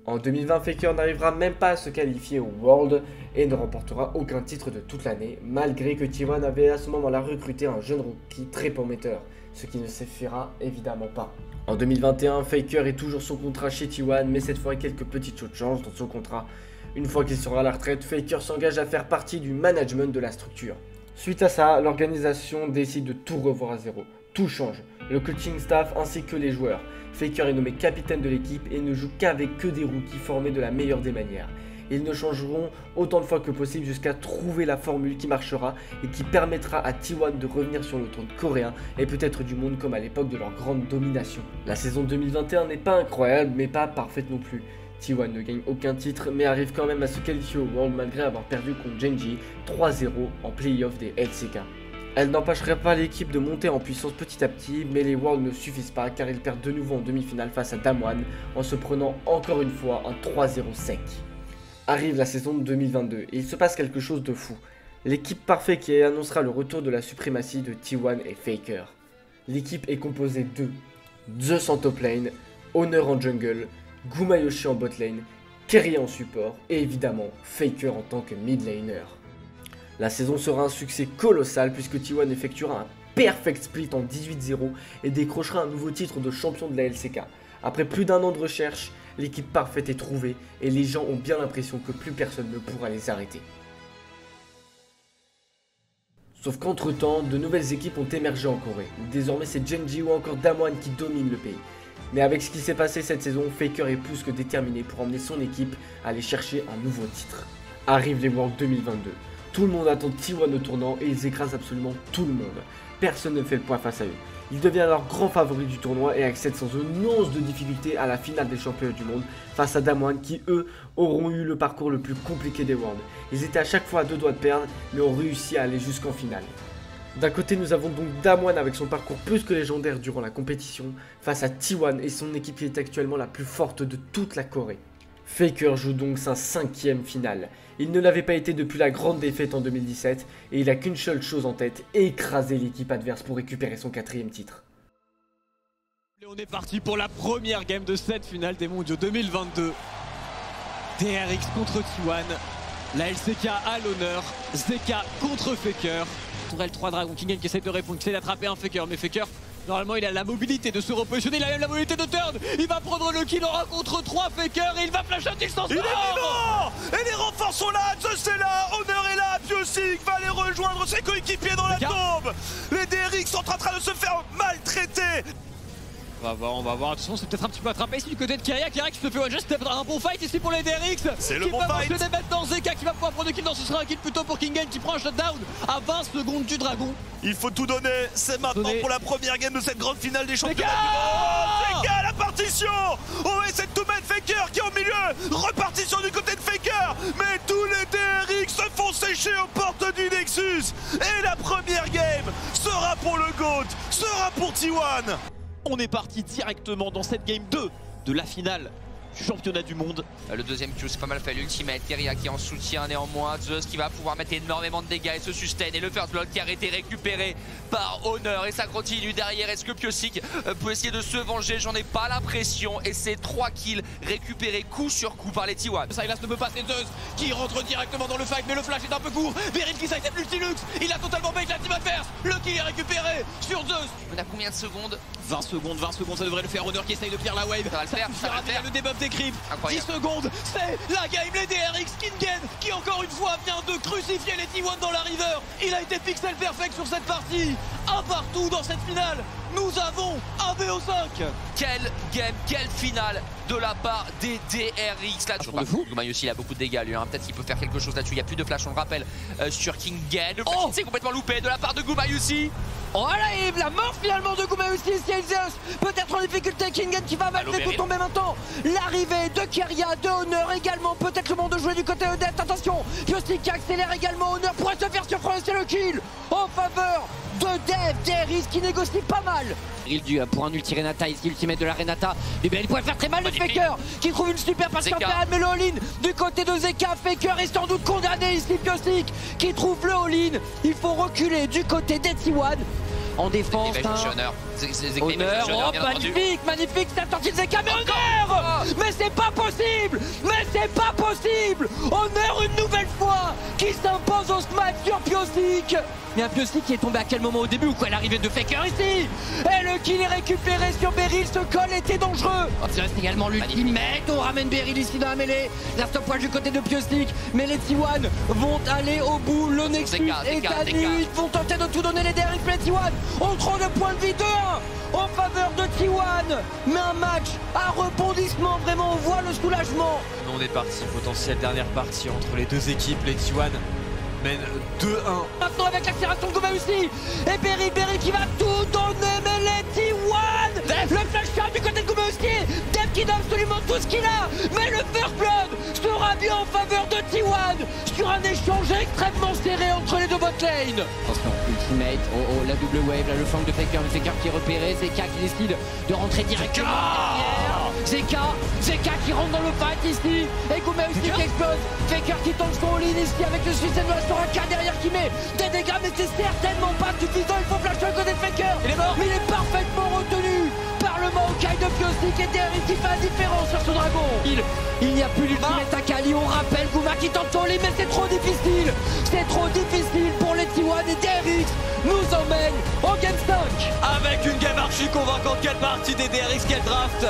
En 2020, Faker n'arrivera même pas à se qualifier au World et ne remportera aucun titre de toute l'année, malgré que T1 avait à ce moment-là recruté un jeune rookie très prometteur, ce qui ne suffira évidemment pas. En 2021, Faker est toujours sous contrat chez T1, mais cette fois quelques petites choses changent dans son contrat. Une fois qu'il sera à la retraite, Faker s'engage à faire partie du management de la structure. Suite à ça, l'organisation décide de tout revoir à zéro. Tout change, le coaching staff ainsi que les joueurs. Faker est nommé capitaine de l'équipe et ne joue qu'avec des rookies formés de la meilleure des manières. Ils ne changeront autant de fois que possible jusqu'à trouver la formule qui marchera et qui permettra à T1 de revenir sur le trône coréen et peut-être du monde comme à l'époque de leur grande domination. La saison 2021 n'est pas incroyable mais pas parfaite non plus. T1 ne gagne aucun titre mais arrive quand même à se qualifier au World malgré avoir perdu contre Genji 3-0 en playoff des LCK. Elle n'empêcherait pas l'équipe de monter en puissance petit à petit, mais les Worlds ne suffisent pas car ils perdent de nouveau en demi-finale face à Damwon en se prenant encore une fois un 3-0 sec. Arrive la saison 2022 et il se passe quelque chose de fou. L'équipe parfaite qui annoncera le retour de la suprématie de T1 et Faker. L'équipe est composée de Zeus en top lane, Honor en jungle, Gumayoshi en bot lane, Kerry en support et évidemment Faker en tant que mid laner. La saison sera un succès colossal puisque T1 effectuera un perfect split en 18-0 et décrochera un nouveau titre de champion de la LCK. Après plus d'un an de recherche, l'équipe parfaite est trouvée et les gens ont bien l'impression que plus personne ne pourra les arrêter. Sauf qu'entre temps, de nouvelles équipes ont émergé en Corée. Désormais c'est Genji ou encore Damwon qui dominent le pays. Mais avec ce qui s'est passé cette saison, Faker est plus que déterminé pour emmener son équipe à aller chercher un nouveau titre. Arrivent les Worlds 2022. Tout le monde attend T1 au tournant et ils écrasent absolument tout le monde. personne ne fait le poids face à eux. Il devient alors grand favori du tournoi et accède sans une once de difficulté à la finale des championnats du monde face à Damwon qui eux auront eu le parcours le plus compliqué des Worlds. Ils étaient à chaque fois à 2 doigts de perdre mais ont réussi à aller jusqu'en finale. D'un côté nous avons donc Damwon avec son parcours plus que légendaire durant la compétition face à T1 et son équipe qui est actuellement la plus forte de toute la Corée. Faker joue donc sa 5e finale. Il ne l'avait pas été depuis la grande défaite en 2017 et il a qu'une seule chose en tête, écraser l'équipe adverse pour récupérer son 4e titre. Et on est parti pour la première game de cette finale des mondiaux 2022. DRX contre T1, la LCK à l'honneur, ZK contre Faker. Tourelle 3 Dragon, Kingen qui essaie de répondre, qui essaie d'attraper un Faker, mais Faker, normalement il a la mobilité de se repositionner, il a même la mobilité de turn. Il va prendre le kill en 1 contre 3 Faker et il va flash out, il s'en sort. Il est vivant. Et les renforts sont là, Zeus est là, Honor est là, Biosig va aller rejoindre ses coéquipiers dans la tombe. Les DRX sont en train de se faire maltraiter. On va voir, attention, c'est peut-être un petit peu attrapé ici du côté de Keria qui se fait one-shot, c'était un bon fight ici pour les DRX. C'est le bon fight. Qui va mentionner maintenant ZK qui va pouvoir prendre le kill, non ce sera un kill plutôt pour Kingen qui prend un shutdown à 20 secondes du dragon. Il faut tout donner, c'est maintenant pour la première game de cette grande finale des championnats du monde. ZK la partition. Oh et c'est tout même Faker qui est au milieu. Repartition du côté de Faker. Mais tous les DRX se font sécher aux portes du Nexus. Et la première game sera pour le GOAT, sera pour T1. On est parti directement dans cette game 2 de la finale du championnat du monde. Le deuxième Q c'est pas mal fait, l'ultimate, Keria qui est en soutien néanmoins, Zeus qui va pouvoir mettre énormément de dégâts et se sustain, et le first blood qui a été récupéré par Honor et ça continue derrière. Est-ce que Biosig peut essayer de se venger? J'en ai pas l'impression, et c'est 3 kills récupérés coup sur coup par les T1. Silas ne peut pas, c'est Zeus qui rentre directement dans le fight, mais le flash est un peu court. Beryl qui s'accepte l'ultilux, il a totalement bait la team adverse, le kill est récupéré sur Zeus. On a combien de secondes? 20 secondes, ça devrait le faire. Honor qui essaye de faire la wave, ça va le faire, ça va le faire. Le debuff des creeps. 10 Incroyable. secondes, c'est la game, les DRX, Kingen qui encore une fois vient de crucifier les T1 dans la river. Il a été pixel perfect sur cette partie, un partout dans cette finale. Nous avons un BO5. Quelle game, quelle finale de la part des DRX. Là, toujours pas fou. Gumayusi il a beaucoup de dégâts lui, hein. Peut-être qu'il peut faire quelque chose là-dessus. Il n'y a plus de flash, on le rappelle, sur Kingen. Le flash c'est complètement loupé de la part de Gumayusi. Oh là, la mort finalement de Gumayusi ici, Zeus peut-être en difficulté, Kingen qui va mettre les coups tomber maintenant. L'arrivée de Keria, de Honor également, peut-être le monde de jouer du côté Odette, attention, Biosig qui accélère également, Honor pourrait se faire surprendre, c'est le kill en faveur de Dev, DRX qui négocie pas mal. Il dû pour un ulti Renata ici, ultimate de la Renata. Et bien il pourrait faire très mal le Faker qui trouve une super passe capable, mais le all-in du côté de ZK. Faker est sans doute condamné ici, Biosig qui trouve le all-in. Il faut reculer du côté des T1. En défense, Honor, oh magnifique cette sortie de ZK, mais Honor, mais c'est pas possible, Honor une nouvelle fois qui s'impose au smash sur Biosig. Mais un Biosig qui est tombé à quel moment au début ou quoi, l'arrivée de Faker ici. Et le kill est récupéré sur Beryl, ce call était dangereux. Il reste également l'ultimate, on ramène Beryl ici dans la mêlée. La stopwatch du côté de Biosig, mais les T1 vont aller au bout, le Nexus est à nu, ils vont tenter de tout donner les DRX, les T1 ont trop de points de vie, 2-1 en faveur de T1. Mais un match à rebondissement, vraiment on voit le soulagement. On est parti, potentielle dernière partie entre les deux équipes, les T1 mènent 2-1. Maintenant avec l'accélération de Gumayusi et Beryl qui va tout donner, mais les T1, le flash shot du côté de Gumayusi, Dev qui donne absolument tout ce qu'il a, mais le first blood sera bien en faveur de T1 sur un échange extrêmement serré entre les deux bot lane. Attention, ultimate, la double wave, là le flank de Faker, le Faker qui est repéré, ZK qui décide de rentrer directement derrière. ZK qui rentre dans le fight ici, et Gumayusi qui explose, Faker qui tente son all-in ici avec le suicide de la Soraka derrière qui met des dégâts, mais c'est certainement pas suffisant, il faut flasher à côté de Faker, il est mort, mais il est parfaitement retenu par le Maokai de Biosig et DRX qui fait la différence sur ce dragon. Il n'y a plus l'ultimate Akali, on rappelle Guma qui tente son lit, mais c'est trop difficile pour les T1 et DRX nous emmène au Game 5. Avec une game archi convaincante, quelle partie des DRX, quel draft,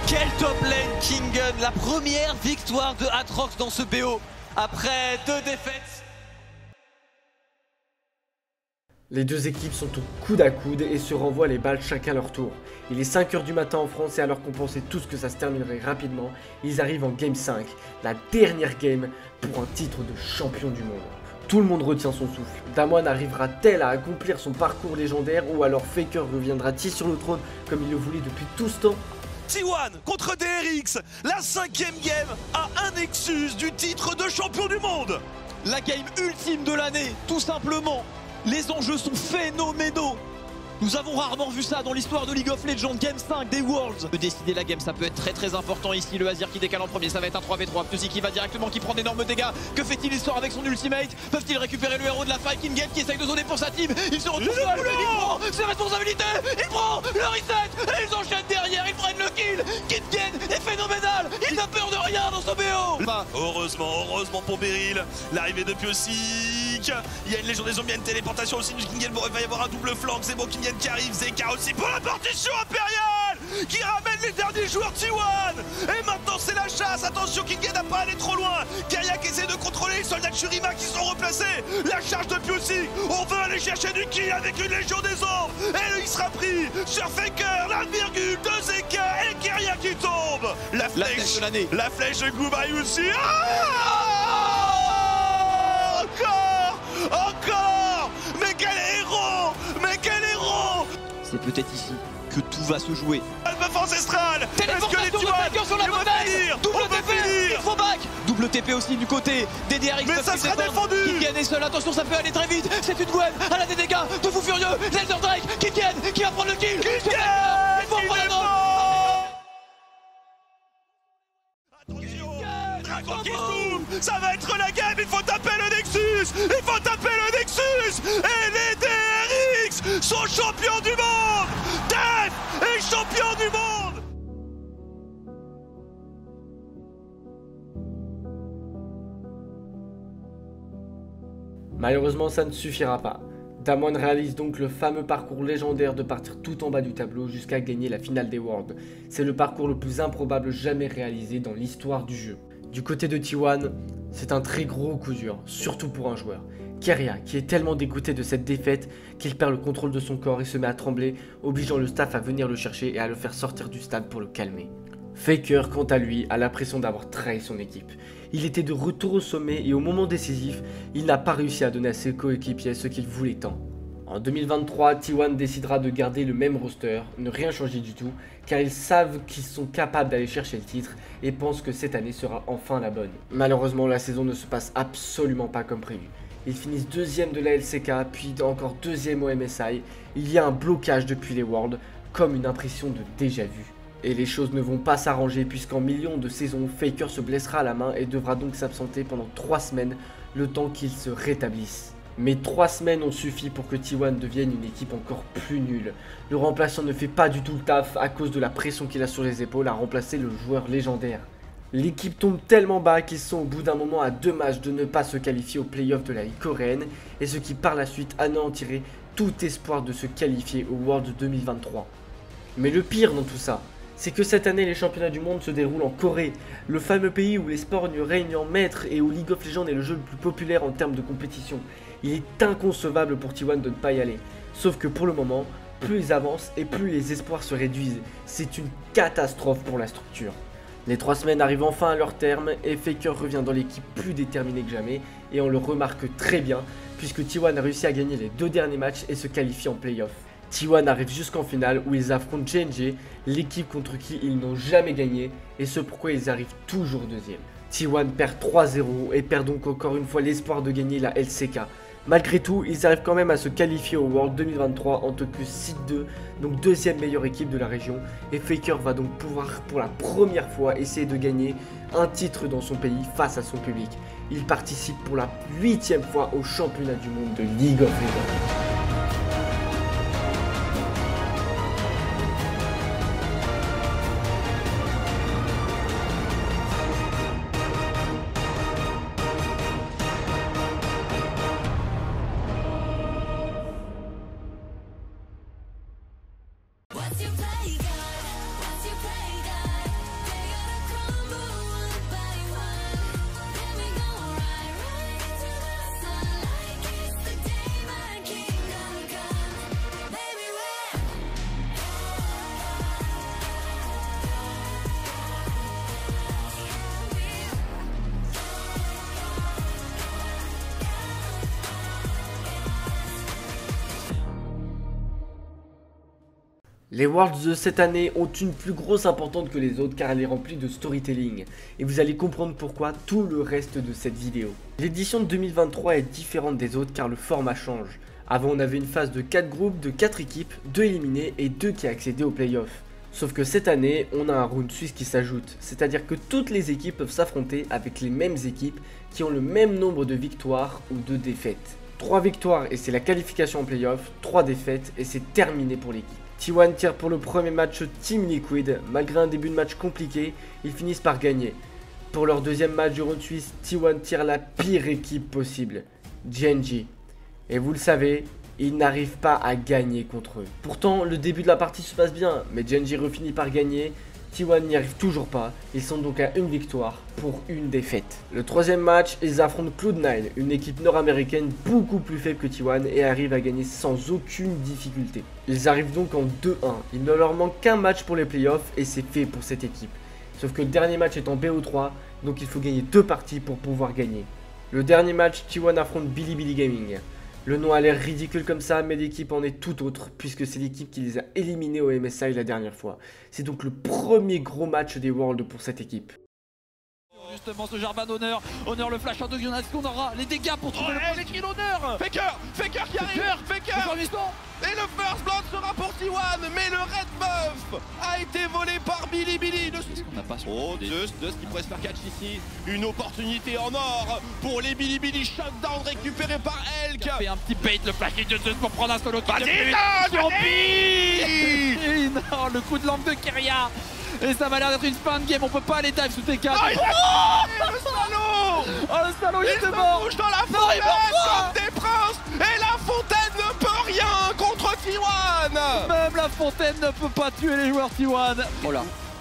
quel top lane Kingen, la première victoire de Aatrox dans ce BO après 2 défaites. Les deux équipes sont au coude à coude et se renvoient les balles chacun leur tour. Il est 5 h du matin en France et alors qu'on pensait tous que ça se terminerait rapidement, ils arrivent en Game 5, la dernière game pour un titre de champion du monde. Tout le monde retient son souffle. Damwon arrivera-t-elle à accomplir son parcours légendaire ou alors Faker reviendra-t-il sur le trône comme il le voulait depuis tout ce temps? T1 contre DRX, la 5e game à un Nexus du titre de champion du monde. La game ultime de l'année, tout simplement. Les enjeux sont phénoménaux. Nous avons rarement vu ça dans l'histoire de League of Legends. Game 5 des Worlds. De décider la game, ça peut être très important ici. Le Azir qui décale en premier, ça va être un 3v3. Peuzy qui va directement, qui prend d'énormes dégâts. Que fait-il? Il sort avec son ultimate. Peuvent-ils récupérer le héros de la fight? Kingen qui essaye de zoner pour sa team. Il se retrouve seul. Il prend ses responsabilités. Il prend le reset. Et ils enchaînent derrière. Ils prennent le kill. Kingen est phénoménal. Il n'a peur de rien dans son BO. Heureusement pour Beryl. L'arrivée de Pyosik. Il y a une légion des zombies, une téléportation aussi du Kingen. Bon, il va y avoir un double flanc. C'est bon, Kingen qui arrive. Zeka aussi pour la partition impériale qui ramène les derniers joueurs T1. Et maintenant c'est la chasse. Attention, Kingen n'a pas allé trop loin. Keria qui essaie de contrôler les soldats de Shurima qui sont replacés. La charge de Pyosik. On veut aller chercher du kill avec une légion des ombres. Et il sera pris sur Faker, la virgule de Zeka et Keria qui tombe. La flèche de l'année. La flèche de Gubai aussi. Encore. Mais quel héros. C'est peut-être ici que tout va se jouer. Le buff ancestral. Est-ce que les T1 sur la bataille? Double TP, il faut back. Double TP aussi du côté des DRX. Mais ça sera défendu. Kingen est seul, attention ça peut aller très vite. C'est une Gwen, elle a des dégâts de fou furieux. L'Elder Drake, Kingen qui va prendre le kill. Kingen, il faut prendre la Attention, Dragon qui tombe. Ça va être la game, il faut taper le Nexus. Il faut taper le Nexus. Et les DRX sont champions du monde. Def est champion du monde. Malheureusement, ça ne suffira pas. Damwon réalise donc le fameux parcours légendaire de partir tout en bas du tableau jusqu'à gagner la finale des Worlds. C'est le parcours le plus improbable jamais réalisé dans l'histoire du jeu. Du côté de T1, c'est un très gros coup dur, surtout pour un joueur. Keria, qui est tellement dégoûté de cette défaite qu'il perd le contrôle de son corps et se met à trembler, obligeant le staff à venir le chercher et à le faire sortir du stade pour le calmer. Faker, quant à lui, a l'impression d'avoir trahi son équipe. Il était de retour au sommet et au moment décisif, il n'a pas réussi à donner à ses coéquipiers ce qu'il voulait tant. En 2023, T1 décidera de garder le même roster, ne rien changer du tout, car ils savent qu'ils sont capables d'aller chercher le titre et pensent que cette année sera enfin la bonne. Malheureusement, la saison ne se passe absolument pas comme prévu. Ils finissent deuxième de la LCK, puis encore deuxième au MSI. Il y a un blocage depuis les Worlds, comme une impression de déjà-vu. Et les choses ne vont pas s'arranger puisqu'en milieu de saison, Faker se blessera à la main et devra donc s'absenter pendant 3 semaines, le temps qu'il se rétablisse. Mais 3 semaines ont suffi pour que T1 devienne une équipe encore plus nulle. Le remplaçant ne fait pas du tout le taf à cause de la pression qu'il a sur les épaules à remplacer le joueur légendaire. L'équipe tombe tellement bas qu'ils sont au bout d'un moment à 2 matchs de ne pas se qualifier aux playoffs de la Ligue coréenne, et ce qui par la suite anéantirait tout espoir de se qualifier au World 2023. Mais le pire dans tout ça, c'est que cette année les championnats du monde se déroulent en Corée, le fameux pays où les sports règnent en maître et où League of Legends est le jeu le plus populaire en termes de compétition. Il est inconcevable pour T1 de ne pas y aller, sauf que pour le moment, plus ils avancent et plus les espoirs se réduisent. C'est une catastrophe pour la structure. Les 3 semaines arrivent enfin à leur terme et Faker revient dans l'équipe plus déterminée que jamais et on le remarque très bien puisque T1 a réussi à gagner les 2 derniers matchs et se qualifie en playoff. T1 arrive jusqu'en finale où ils affrontent JNG, l'équipe contre qui ils n'ont jamais gagné et ce pourquoi ils arrivent toujours deuxième. T1 perd 3-0 et perd donc encore une fois l'espoir de gagner la LCK. Malgré tout, ils arrivent quand même à se qualifier au World 2023 en tant que Seed 2, donc deuxième meilleure équipe de la région. Et Faker va donc pouvoir pour la première fois essayer de gagner un titre dans son pays face à son public. Il participe pour la 8e fois au championnat du monde de League of Legends. Les Worlds de cette année ont une plus grosse importance que les autres car elle est remplie de storytelling et vous allez comprendre pourquoi tout le reste de cette vidéo. L'édition de 2023 est différente des autres car le format change. Avant on avait une phase de 4 groupes, de 4 équipes, 2 éliminés et 2 qui accédaient aux playoffs. Sauf que cette année on a un round suisse qui s'ajoute, c'est-à-dire que toutes les équipes peuvent s'affronter avec les mêmes équipes qui ont le même nombre de victoires ou de défaites. 3 victoires et c'est la qualification en playoff, 3 défaites et c'est terminé pour l'équipe. T1 tire pour le premier match Team Liquid, malgré un début de match compliqué, ils finissent par gagner. Pour leur deuxième match du round suisse, T1 tire la pire équipe possible, GNG. Et vous le savez, ils n'arrivent pas à gagner contre eux. Pourtant, le début de la partie se passe bien, mais GNG refinit par gagner. T1 n'y arrive toujours pas, ils sont donc à une victoire pour une défaite. Le troisième match, ils affrontent Cloud9, une équipe nord-américaine beaucoup plus faible que T1 et arrivent à gagner sans aucune difficulté. Ils arrivent donc en 2-1, il ne leur manque qu'un match pour les playoffs et c'est fait pour cette équipe. Sauf que le dernier match est en BO3, donc il faut gagner 2 parties pour pouvoir gagner. Le dernier match, T1 affronte Bilibili Gaming. Le nom a l'air ridicule comme ça, mais l'équipe en est tout autre, puisque c'est l'équipe qui les a éliminés au MSI la dernière fois. C'est donc le premier gros match des Worlds pour cette équipe. Justement ce Jarvan Honor le flash en 2, est-ce qu'on aura les dégâts pour trouver le kill Honor. Faker qui arrive, Faker. Et le first blood sera pour T1, mais le red buff a été volé par Bilibili. On n'a pas oh, Zeus qui pourrait se faire catch ici. Une opportunité en or pour les Bilibili. Shutdown récupéré par Elk. Fait un petit bait, le flashing de Zeus pour prendre un solo kill. Non, le coup de lampe de Keria. Et ça m'a l'air d'être une fin de game, on peut pas aller dive sous TK. Oh, le salaud. Oh le salaud, il était mort. Dans la fontaine comme des princes. Et la fontaine ne peut rien contre T1. Même la fontaine ne peut pas tuer les joueurs T1.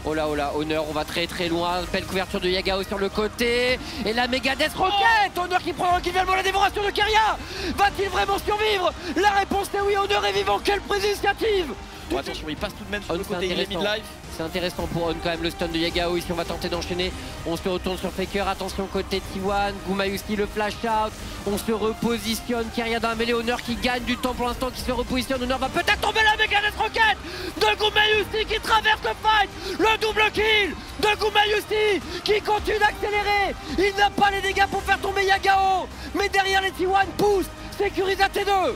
Oh là, Honor, on va très loin, belle couverture de Yagao sur le côté, et la méga death rocket, Honor qui prend également la dévoration de Keria. Va-t-il vraiment survivre? La réponse est oui, Honor est vivant, quelle prise d'initiative. Bon, attention, il passe tout de même sur le côté, il est mid-life. C'est intéressant pour On quand même, le stun de Yagao ici, on va tenter d'enchaîner. On se retourne sur Faker, attention côté T1, Gumayusi le flash out, on se repositionne, Keria dans la mêlée, Honor qui gagne du temps pour l'instant, qui se repositionne, Honor va peut-être tomber la méga death rocket de Gumayusi qui traverse le fight, le double kill de Gumayusi qui continue d'accélérer, il n'a pas les dégâts pour faire tomber Yagao, mais derrière les T1 poussent, sécurise à T2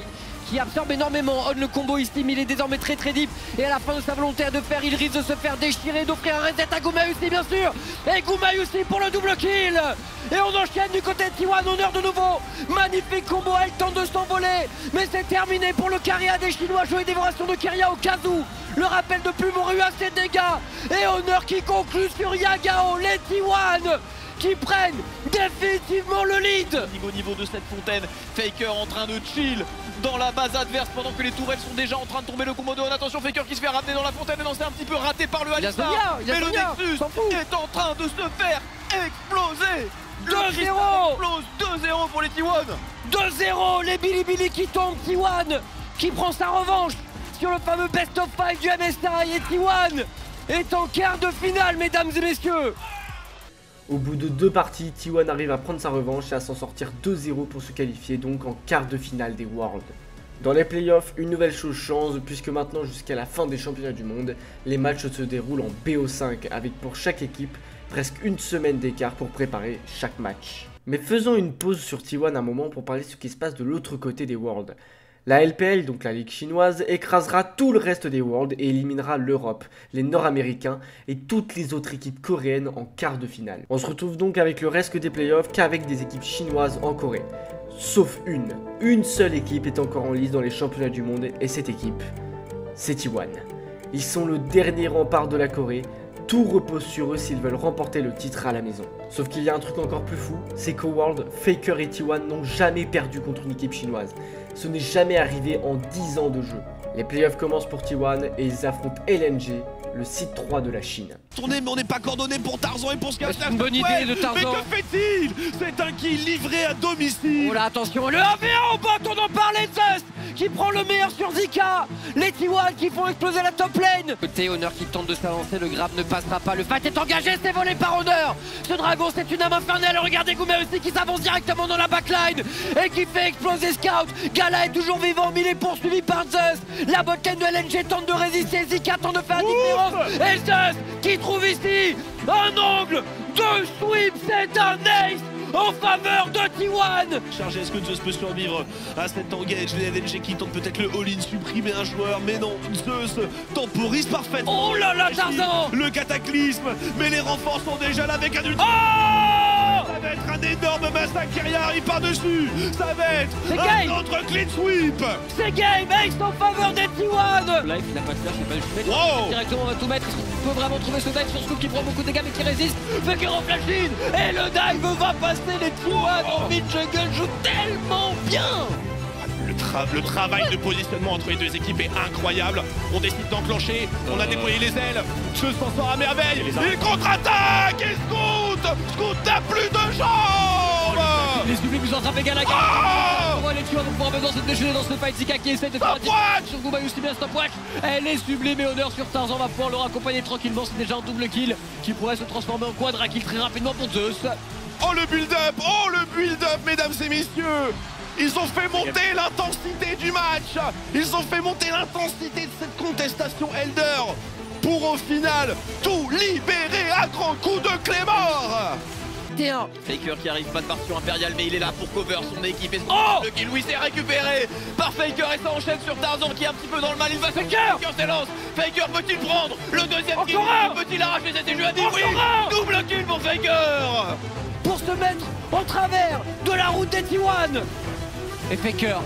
qui absorbe énormément. On le combo ici, mais il est désormais très deep. Et à la fin de sa volonté de faire, il risque de se faire déchirer, d'offrir un reset à Gumayusi bien sûr. Et Gumayusi pour le double kill. Et on enchaîne du côté de T1, Honor de nouveau. Magnifique combo, elle tente de s'envoler. Mais c'est terminé pour le Keria des Chinois. Jeu et dévoration de Keria au cas où. Le rappel de Pulmoru à ses dégâts. Et Honor qui conclut sur Yagao, les T1 qui prennent définitivement le lead. Au niveau de cette fontaine, Faker en train de chill dans la base adverse pendant que les tourelles sont déjà en train de tomber. Le combo de On, attention, Faker qui se fait ramener dans la fontaine, et non, c'est un petit peu raté par le Alistar. Mais le Nexus est en train de se faire exploser. 2-0 2-0 pour les T1. 2-0, les Bilibili qui tombent, T1 qui prend sa revanche sur le fameux best of 5 du MSI, et T1 est en quart de finale, mesdames et messieurs. Au bout de 2 parties, T1 arrive à prendre sa revanche et à s'en sortir 2-0 pour se qualifier donc en quart de finale des Worlds. Dans les playoffs, une nouvelle chose change puisque maintenant jusqu'à la fin des championnats du monde, les matchs se déroulent en BO5 avec pour chaque équipe presque une semaine d'écart pour préparer chaque match. Mais faisons une pause sur T1 un moment pour parler de ce qui se passe de l'autre côté des Worlds. La LPL, donc la Ligue chinoise, écrasera tout le reste des Worlds et éliminera l'Europe, les Nord-Américains et toutes les autres équipes coréennes en quart de finale. On se retrouve donc avec le reste des playoffs qu'avec des équipes chinoises en Corée. Sauf une seule équipe est encore en lice dans les championnats du monde et cette équipe, c'est T1. Ils sont le dernier rempart de la Corée. Tout repose sur eux s'ils veulent remporter le titre à la maison. Sauf qu'il y a un truc encore plus fou, c'est qu'au World, Faker et T1 n'ont jamais perdu contre une équipe chinoise. Ce n'est jamais arrivé en 10 ans de jeu. Les playoffs commencent pour T1 et ils affrontent LNG, le site 3 de la Chine. tourner, mais on n'est pas coordonné pour Tarzan et pour Scout. C'est une bonne idée de Tarzan. Mais que fait-il? C'est un kill livré à domicile. Oh là, attention, le 1v1 au bot, on en parlait, Zeus qui prend le meilleur sur Zika. Les T1 qui font exploser la top lane. Côté Honor qui tente de s'avancer, le grab ne passera pas. Le fight est engagé, c'est volé par Honor. Ce dragon, c'est une âme infernale. Regardez Goumer aussi qui s'avance directement dans la backline et qui fait exploser Scout. Gala est toujours vivant, mais il est poursuivi par Zeus. La botlane de LNG tente de résister. Zika tente de faire la différence. Et Zeus qui trouve ici un angle de sweep. C'est un ace en faveur de T1. Chargé, est-ce que Zeus peut survivre à cet engage? Les LNG qui tentent peut-être le all-in, supprimer un joueur, mais non, Zeus temporise parfaitement. Oh là là, Tarzan! Le cataclysme, mais les renforts sont déjà là avec un ultra. Oh! Ça va être un énorme massacre qui arrive par-dessus. Ça va être un autre clean sweep. C'est game, ace en faveur des T1. Life, il n'a pas de flash, il n'a pas le chemin. Wow. Directement, on va tout mettre. Il peut vraiment trouver ce dive sur Scoop qui prend beaucoup de dégâts mais qui résiste. Faker en flash in. Et le dive va passer. Les T1 en mid-jungle jouent tellement bien. Le travail de positionnement entre les deux équipes est incroyable. On décide d'enclencher, on a déployé les ailes. Zeus s'en sort à merveille. Il contre-attaque et Scout n'a plus de jambes. Les sublimes nous ont attrapé Galaga. On voit les T1 vont pouvoir maintenant se déchaîner dans ce fight. Zika qui essaie de faire sur Gouba aussi bien stopwatch. Elle est sublime et Honor sur Tarzan va pouvoir le raccompagner tranquillement. C'est déjà un double kill qui pourrait se transformer en quadra kill très rapidement pour Zeus. Oh le build-up, mesdames et messieurs. Ils ont fait monter l'intensité du match. Ils ont fait monter l'intensité de cette contestation Elder pour au final tout libérer à grands coups de clé mort. Faker qui arrive pas de partir Impérial mais il est là pour cover son équipe et le kill Louis est récupéré par Faker et ça enchaîne sur Tarzan qui est un petit peu dans le mal. Il va Faker s'élance. Faker peut-il prendre le deuxième kill? Peut-il arracher cet éjeu à 10? Oui, double kill pour Faker pour se mettre en travers de la route des T1. Et Faker,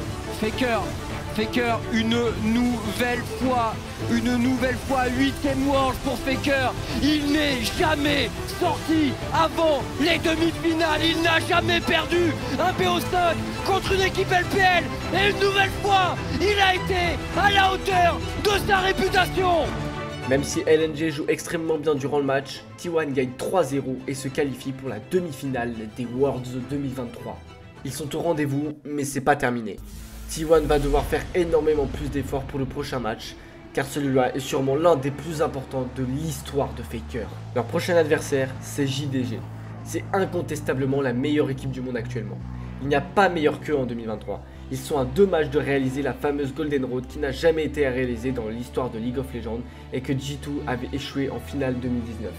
une nouvelle fois, 8ème World pour Faker. Il n'est jamais sorti avant les demi-finales, il n'a jamais perdu un BO5 contre une équipe LPL. Et une nouvelle fois, il a été à la hauteur de sa réputation. Même si LNG joue extrêmement bien durant le match, T1 gagne 3-0 et se qualifie pour la demi-finale des Worlds 2023. Ils sont au rendez-vous, mais c'est pas terminé. T1 va devoir faire énormément plus d'efforts pour le prochain match, car celui-là est sûrement l'un des plus importants de l'histoire de Faker. Leur prochain adversaire, c'est JDG. C'est incontestablement la meilleure équipe du monde actuellement. Il n'y a pas meilleur qu'eux en 2023. Ils sont à 2 matchs de réaliser la fameuse Golden Road qui n'a jamais été réalisée dans l'histoire de League of Legends et que G2 avait échoué en finale 2019.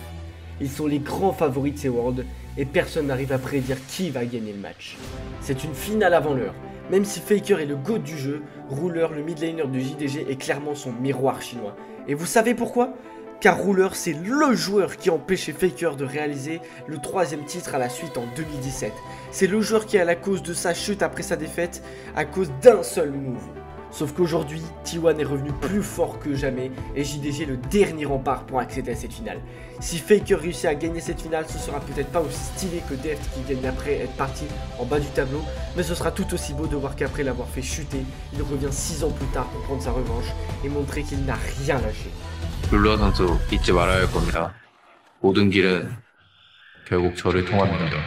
Ils sont les grands favoris de ces Worlds et personne n'arrive à prédire qui va gagner le match. C'est une finale avant l'heure. Même si Faker est le GOAT du jeu, Ruler, le mid laner de JDG, est clairement son miroir chinois. Et vous savez pourquoi ? Car Ruler, c'est LE joueur qui a empêché Faker de réaliser le 3ème titre à la suite en 2017. C'est le joueur qui est à la cause de sa chute après sa défaite à cause d'un seul move. Sauf qu'aujourd'hui, T1 est revenu plus fort que jamais et JDG est le dernier rempart pour accéder à cette finale. Si Faker réussit à gagner cette finale, ce sera peut-être pas aussi stylé que Deft qui gagne après être parti en bas du tableau, mais ce sera tout aussi beau de voir qu'après l'avoir fait chuter, il revient 6 ans plus tard pour prendre sa revanche et montrer qu'il n'a rien lâché. 룰러 선수 잊지 말아야 할 겁니다. 모든 길은 결국 저를 통합니다.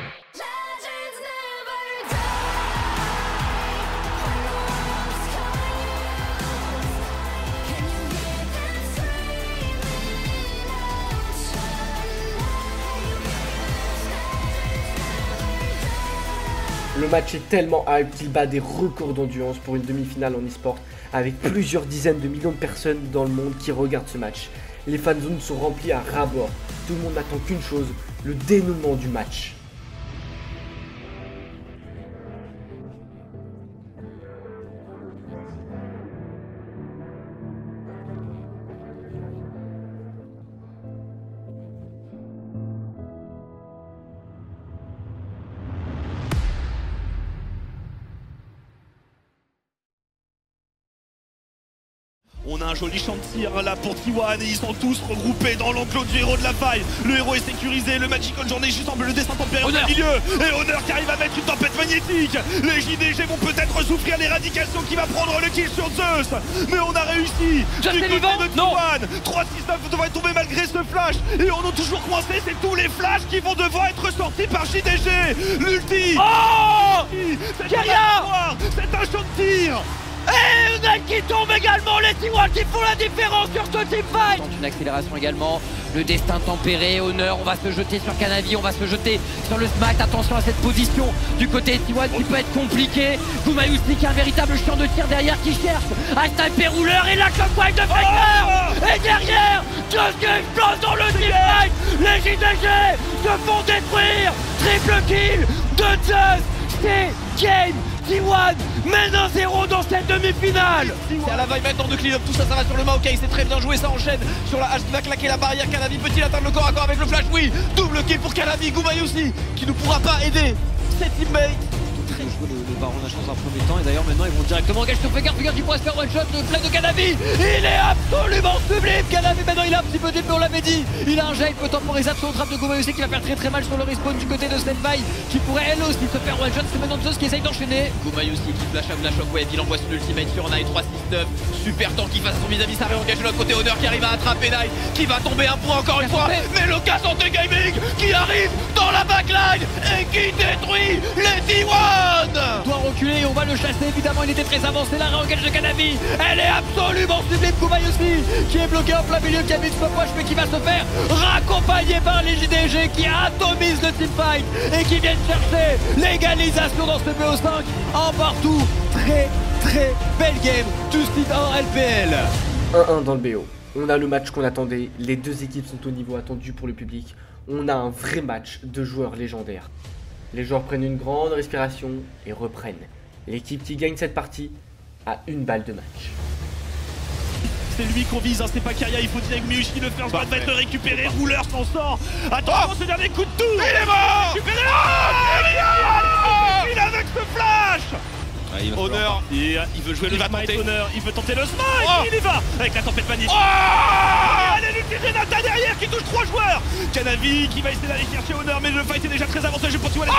Le match est tellement hype qu'il bat des records d'endurance pour une demi-finale en e-sport avec plusieurs dizaines de millions de personnes dans le monde qui regardent ce match. Les fanzones sont remplis à ras-bord. Tout le monde n'attend qu'une chose, le dénouement du match. On a Un joli champ de tir là pour T1 et ils sont tous regroupés dans l'enclos du héros de la faille. Le héros est sécurisé, le Magical Journey juste semble le destin tempéré au milieu. Et Honor qui arrive à mettre une tempête magnétique. Les JDG vont peut-être souffrir l'éradication qui va prendre le kill sur Zeus. Mais on a réussi. Du côté de T1, 3-6-9 devrait tomber malgré ce flash. Et on est toujours coincé, c'est tous les flashs qui vont devoir être sortis par JDG. L'ulti. Oh Keria, c'est un champ de tir. Et Unite qui tombe également, les T1 qui font la différence sur ce teamfight. Une accélération également, le destin tempéré, Honor, on va se jeter sur Canavi, on va se jeter sur le smack, attention à cette position du côté de T1 qui peut être compliqué. Gumayusi qui a un véritable champ de tir derrière qui cherche à sniper rouleur et la shockwave de Faker. Et derrière, Just qui explose dans le teamfight. Les JDG se font détruire, triple kill de Just, c'est game. T1 mène 1-0 dans cette demi-finale. C'est à la vaille maintenant de clean up, tout ça ça va sur le Maokai, c'est très bien joué, ça enchaîne sur la hache qui va claquer la barrière. Canavi peut-il atteindre le corps à corps avec le flash? Oui, double kill pour Canavi. Gumayusi qui ne pourra pas aider ses teammates. Très joué le Baron Nash dans un premier temps et d'ailleurs maintenant ils vont directement engager sur Faker. Faker qui pourrait se faire one shot, le play de Canavi, il est absolument sublime. Canavi maintenant il a un petit peu d'épée, on l'avait dit, il a un jet, il peut temporiser absolument trappe de Gumayusi qui va faire très mal sur le respawn du côté de Senpai qui pourrait elle aussi se faire one shot. C'est maintenant Zeus qui essaye d'enchaîner. Gumayusi qui flash out la shockwave, il envoie son ultimate sur Knight, 3-6-9, super tank qui face à son vis-à-vis, ça réengage de l'autre côté. Honor qui arrive à attraper Knight, qui va tomber un point encore une fois, mais le Cassante Gaming qui arrive dans la backline et qui détruit les T1. Doit reculer et on va le chasser, évidemment il était très avancé, la réengage de Canavi, elle est absolument sublime. Gumayusi qui est bloqué en plein milieu, qui a mis stopwatch mais qui va se faire raccompagner par les JDG qui atomisent le teamfight et qui viennent chercher l'égalisation dans ce BO5 en partout. Très belle game du site en LPL. 1-1 dans le BO. On a le match qu'on attendait, les deux équipes sont au niveau attendu pour le public. On a un vrai match de joueurs légendaires. Les joueurs prennent une grande respiration et reprennent. L'équipe qui gagne cette partie a une balle de match. C'est lui qu'on vise, hein, c'est pas Keria, il faut dire que Miyushi, le first blood va être récupéré, rouleur s'en sort. Attention, ce dernier coup de tour. Il est mort. Récupéré. Il avec ce flash. Honor, il veut jouer le smite, Honor, il veut tenter le smite, il y va avec la tempête magnétique. Allez, l'ulti Renata derrière qui touche 3 joueurs. Canavi qui va essayer d'aller chercher Honor, mais le fight est déjà très avantageux pour T1. Le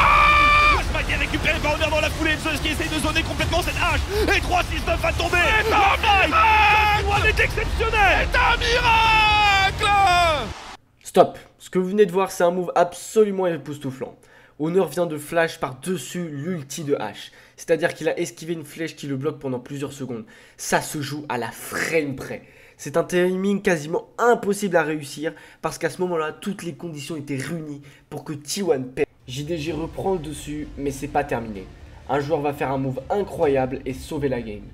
smite est récupéré par Honor dans la foulée, Zeus qui essaye de zoner complètement cette hache. Et 3-6-9 va tomber. T1 est exceptionnel. C'est un miracle. Stop, ce que vous venez de voir c'est un move absolument époustouflant. Honor vient de flash par-dessus l'ulti de H. C'est-à-dire qu'il a esquivé une flèche qui le bloque pendant plusieurs secondes. Ça se joue à la frame près. C'est un timing quasiment impossible à réussir parce qu'à ce moment-là, toutes les conditions étaient réunies pour que T1 perde. JDG reprend le dessus, mais c'est pas terminé. Un joueur va faire un move incroyable et sauver la game.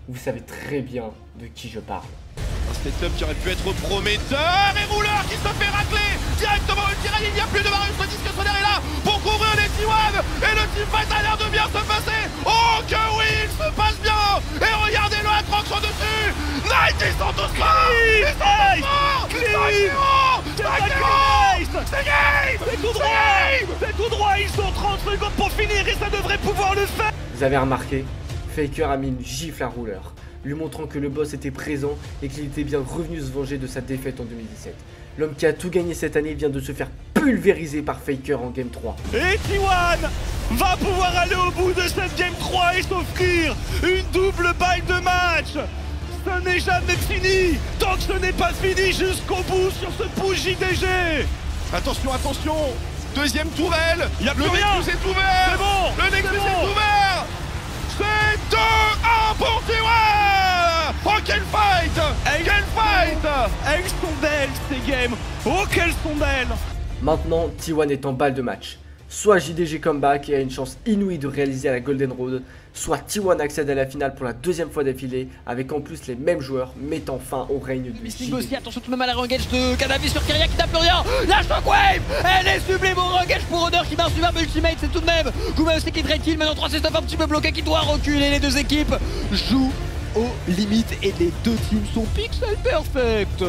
Vous savez très bien de qui je parle. Un setup qui aurait pu être prometteur et rouleur qui se fait racler directement ulti rail, il n'y a plus de Marius, le disque sonore est là pour couvrir les T1 et le teamfight a l'air de bien se passer. Oh que oui, il se passe bien et regardez-le à Troxon dessus. Knight, ils sont tous morts. Ils sont C'est tout droit, ils ont 30 secondes pour finir et ça devrait pouvoir le faire. Vous avez remarqué, Faker a mis une gifle à rouleur, lui montrant que le boss était présent et qu'il était bien revenu se venger de sa défaite en 2017. L'homme qui a tout gagné cette année vient de se faire pulvériser par Faker en Game 3. Et T1 va pouvoir aller au bout de cette Game 3 et s'offrir une double balle de match. Ce n'est jamais fini, tant que ce n'est pas fini jusqu'au bout sur ce push JDG. Attention, attention, deuxième tourelle, il y a plus le rien. Nexus est ouvert. C'est bon. Le Nexus est ouvert. C'est 2-1 pour T1. Oh quel fight. Quel fight. Elles sont belles ces games. Oh qu'elles sont belles. Maintenant, T1 est en balle de match. Soit JDG comeback et a une chance inouïe de réaliser à la Golden Road, soit T1 accède à la finale pour la deuxième fois d'affilée, avec en plus les mêmes joueurs mettant fin au règne de Missing aussi, attention tout de même à la re-engage de Canavi sur Keria qui tape plus rien. La shockwave, elle est sublime au re-engage pour Honor qui met un superbe ultimate, c'est tout de même Gumayusi qui trade kill, maintenant 3-6-9 un petit peu bloqué qui doit reculer. Les deux équipes jouent aux limites et les deux teams sont pixel perfect.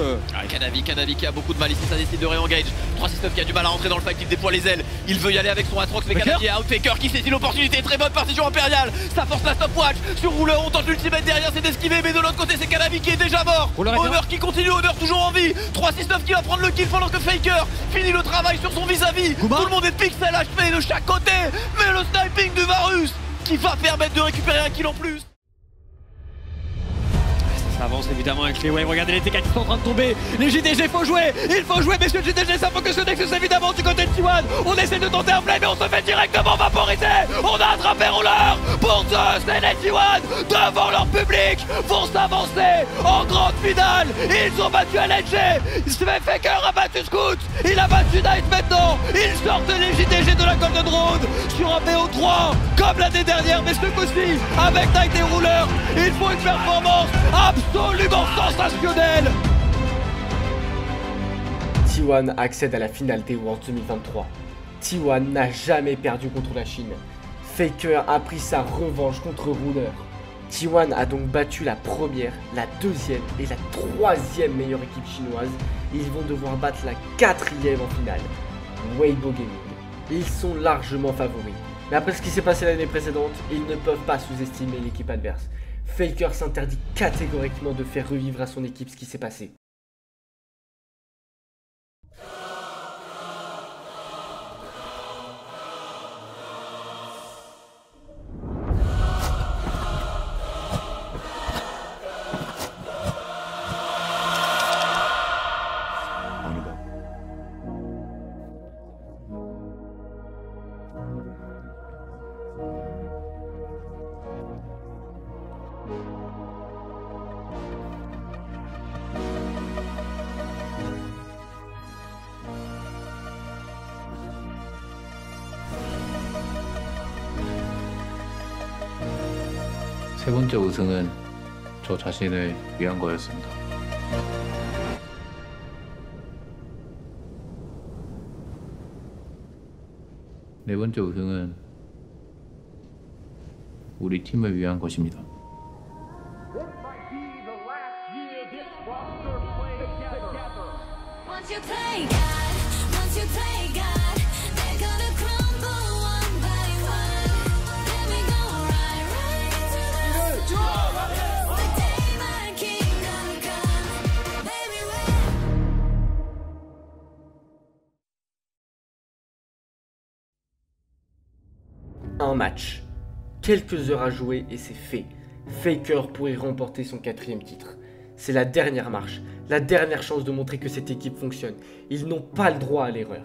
Kanavi qui a beaucoup de mal ici, ça décide de réengage. 3-6-9 qui a du mal à rentrer dans le fight, il déploie les ailes. Il veut y aller avec son Atrox, mais Kanavi est out. Faker qui saisit l'opportunité, très bonne partition impériale. Ça force la stopwatch sur Rouleur, on tente l'ultimate derrière, c'est d'esquiver, mais de l'autre côté c'est Kanavi qui est déjà mort. Honor qui continue, Honor toujours en vie. 3-6-9 qui va prendre le kill pendant que Faker finit le travail sur son vis-à-vis. Tout le monde est pixel HP de chaque côté, mais le sniping du Varus qui va permettre de récupérer un kill en plus. Ça avance évidemment avec les waves, regardez les TK qui sont en train de tomber. Les JDG, il faut jouer, messieurs. JDG, ça faut que ce Nexus évidemment du côté de T1. On essaie de tenter un play, mais on se fait directement vaporiser. On a attrapé Rouleur pour Zeus et les T1 devant leur public vont s'avancer en grande finale. Ils ont battu LNG. Faker a battu Scout, il a battu Knight maintenant. Ils sortent les JDG de la Golden Road sur un BO3 comme l'année dernière, mais ce coup-ci avec Knight et Rouleur, il faut une performance absolument sensationnelle. T1 accède à la finale des Worlds 2023. T1 n'a jamais perdu contre la Chine. Faker a pris sa revanche contre Rouleur. T1 a donc battu la première, la deuxième et la troisième meilleure équipe chinoise. Ils vont devoir battre la quatrième en finale, Weibo Gaming. Ils sont largement favoris. Mais après ce qui s'est passé l'année précédente, ils ne peuvent pas sous-estimer l'équipe adverse. Faker s'interdit catégoriquement de faire revivre à son équipe ce qui s'est passé. 세 번째 우승은 저 자신을 위한 거였습니다. 네 번째 우승은 우리 팀을 위한 것입니다. Un match, quelques heures à jouer et c'est fait. Faker pourrait remporter son 4e titre. C'est la dernière marche, la dernière chance de montrer que cette équipe fonctionne. Ils n'ont pas le droit à l'erreur.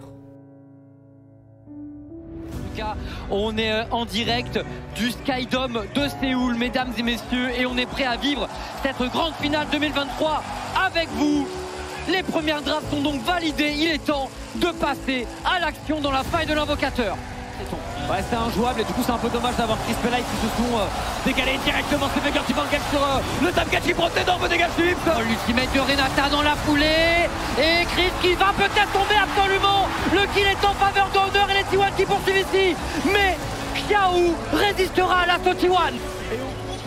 En tout cas, on est en direct du Skydome de Séoul, mesdames et messieurs, et on est prêt à vivre cette grande finale 2023 avec vous. Les premières drafts sont donc validées, il est temps de passer à l'action dans la faille de l'invocateur. Ouais, c'est injouable et du coup c'est un peu dommage d'avoir Chris Pelay qui se sont décalés directement. C'est Faker qui prend le catch sur le tap catch qui prend d'énormes dégâts sweep. L'ultimate de Renata dans la foulée et Chris qui va peut-être tomber absolument. Le kill est en faveur de Honor et les T1 qui poursuivent ici. Mais Xiao résistera à l'assaut T1.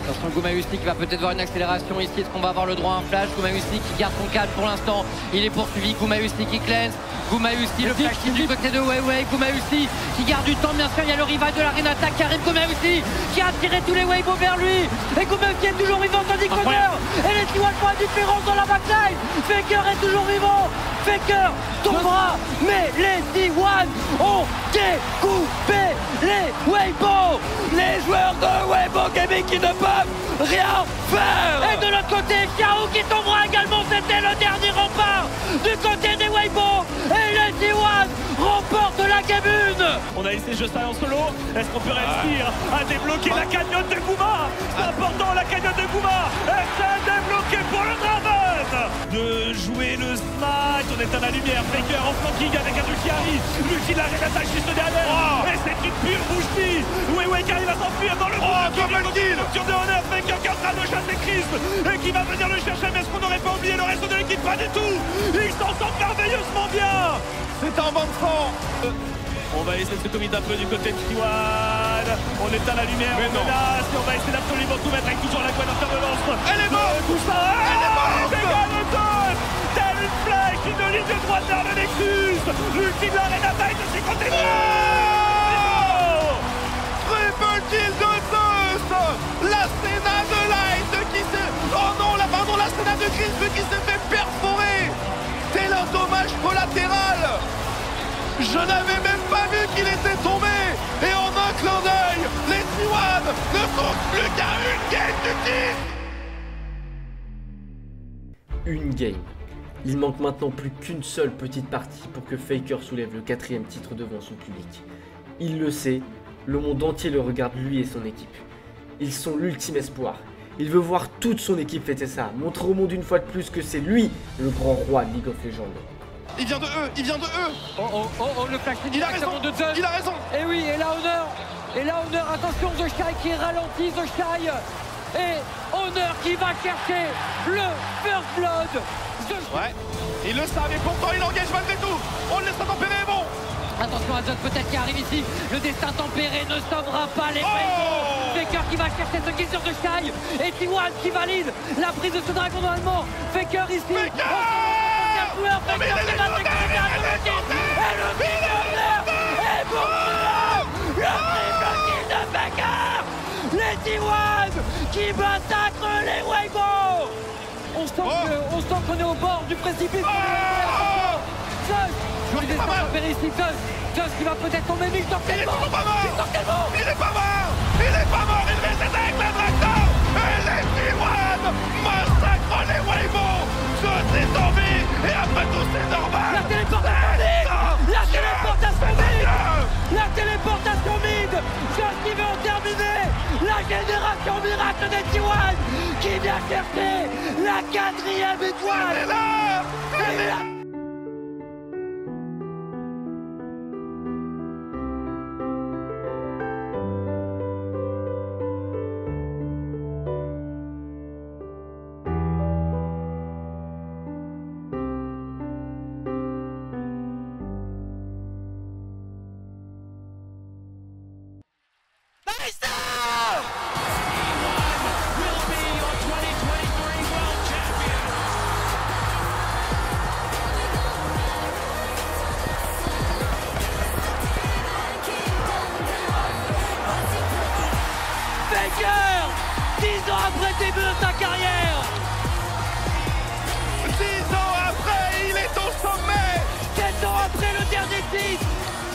Attention, Gumayusi qui va peut-être voir une accélération ici. Est-ce qu'on va avoir le droit à un flash? Gumayusi qui garde son calme pour l'instant. Il est poursuivi. Gumayusi qui cleanse. Gumayusi, le flash du côté de Weiwei. Gumayusi qui garde du temps, bien sûr. Il y a le rival de la Renata, Karim Gumayusi, qui a attiré tous les Weibo vers lui. Et Gumayusi est toujours vivant, tandis que Honor et les T1 font la différence dans la backline. Faker est toujours vivant. Faker tombera, mais les T1 ont découpé les Weibo. Les joueurs de Weibo Gaming qui ne peuvent rien faire. Et de l'autre côté, Xiao qui tombera également. C'était le dernier rempart du côté des Weibo. Et les T1 remportent la Game 1. On a laissé juste en solo. Est-ce qu'on peut réussir à débloquer la cagnotte de Guma? C'est important, la cagnotte de Guma. Et c'est débloqué pour le Draven. De jouer le smite, on est à la lumière. Faker en flanking avec un ulti arrive. L'ulti de la Renata juste derrière. Et c'est une pure bouche-fille. Weiwei qui arrive à s'enfuir dans le sur de Honor. Faker qui est en train de chasser Chris et qui va venir le chercher. Mais est-ce qu'on n'aurait pas oublié le reste de l'équipe? Pas du tout. Ils s'en sortent merveilleusement bien. C'est un bon fort. On va essayer de se commit un peu du côté de T1. On est à la lumière, on menace et on va essayer d'absolument tout mettre avec toujours la Gwen en terre de lance. l'ultime arena taille de ce côté-là. Triple kill de Zeus. La Cena de Light qui s'est... Oh non, la Cena de Crisp qui s'est fait perforer. Tel un dommage collatéral. Je n'avais même pas vu qu'il était tombé. Et en un clin d'œil, les T1 ne sont plus qu'à une game du titre. Une game. Il manque maintenant plus qu'une seule petite partie pour que Faker soulève le 4e titre devant son public. Il le sait, le monde entier le regarde lui et son équipe. Ils sont l'ultime espoir. Il veut voir toute son équipe fêter ça, montrer au monde une fois de plus que c'est lui le grand roi de League of Legends. Il vient de eux, il vient de eux. Oh, le flash directement de Zeus. Il a raison. Et oui, et là Honor. Et là Honor, attention, The Shy qui ralentit, The Shy. Et Honor qui va chercher le First Blood. Ouais, il le savait, pourtant il engage malgré tout. On le laisse tempérer, bon. Attention à Zeus peut-être qui arrive ici. Le destin tempéré ne sauvera pas les Faker qui va chercher ce kill sur The Shy. Et T1 qui valide la prise de ce dragon allemand. Faker ici. Faker qui va et le kill est pour le triple kill de Faker. Les T1 qui massacrent les Weibo. On sent qu'on est au bord du précipice. Zeus, le destin tempéré ici. Zeus qui va peut-être tomber, mais il sort tellement. Il est pas mort. Il est pas mort. Il reset avec la tracteur. Et les T1 massacrent les Weibo. Zeus est en vie. Et après tout c'est normal. La téléportation mid. Zeus qui veut en terminer. La génération miracle des T1 qui vient chercher la 4e étoile. Elle est là. Faker, 10 ans après le début de sa carrière. 10 ans après, il est au sommet. 7 ans après le dernier titre.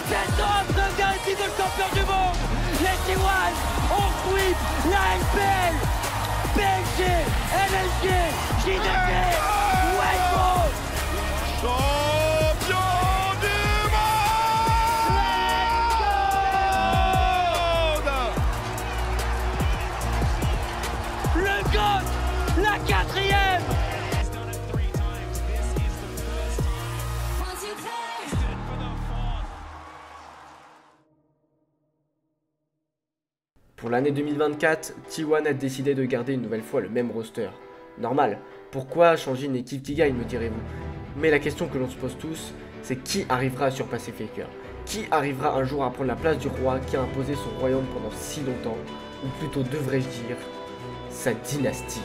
7 ans après le dernier titre de champion du monde. Les T1 ont sweep la LPL. PSG, LLG, JDG, Weibo. Champion du monde. Le GOAT, la 4e. Pour l'année 2024, T1 a décidé de garder une nouvelle fois le même roster. Normal, pourquoi changer une équipe qui gagne, me direz-vous? Mais la question que l'on se pose tous, c'est qui arrivera à surpasser Faker? Qui arrivera un jour à prendre la place du roi qui a imposé son royaume pendant si longtemps? Ou plutôt devrais-je dire, sa dynastie?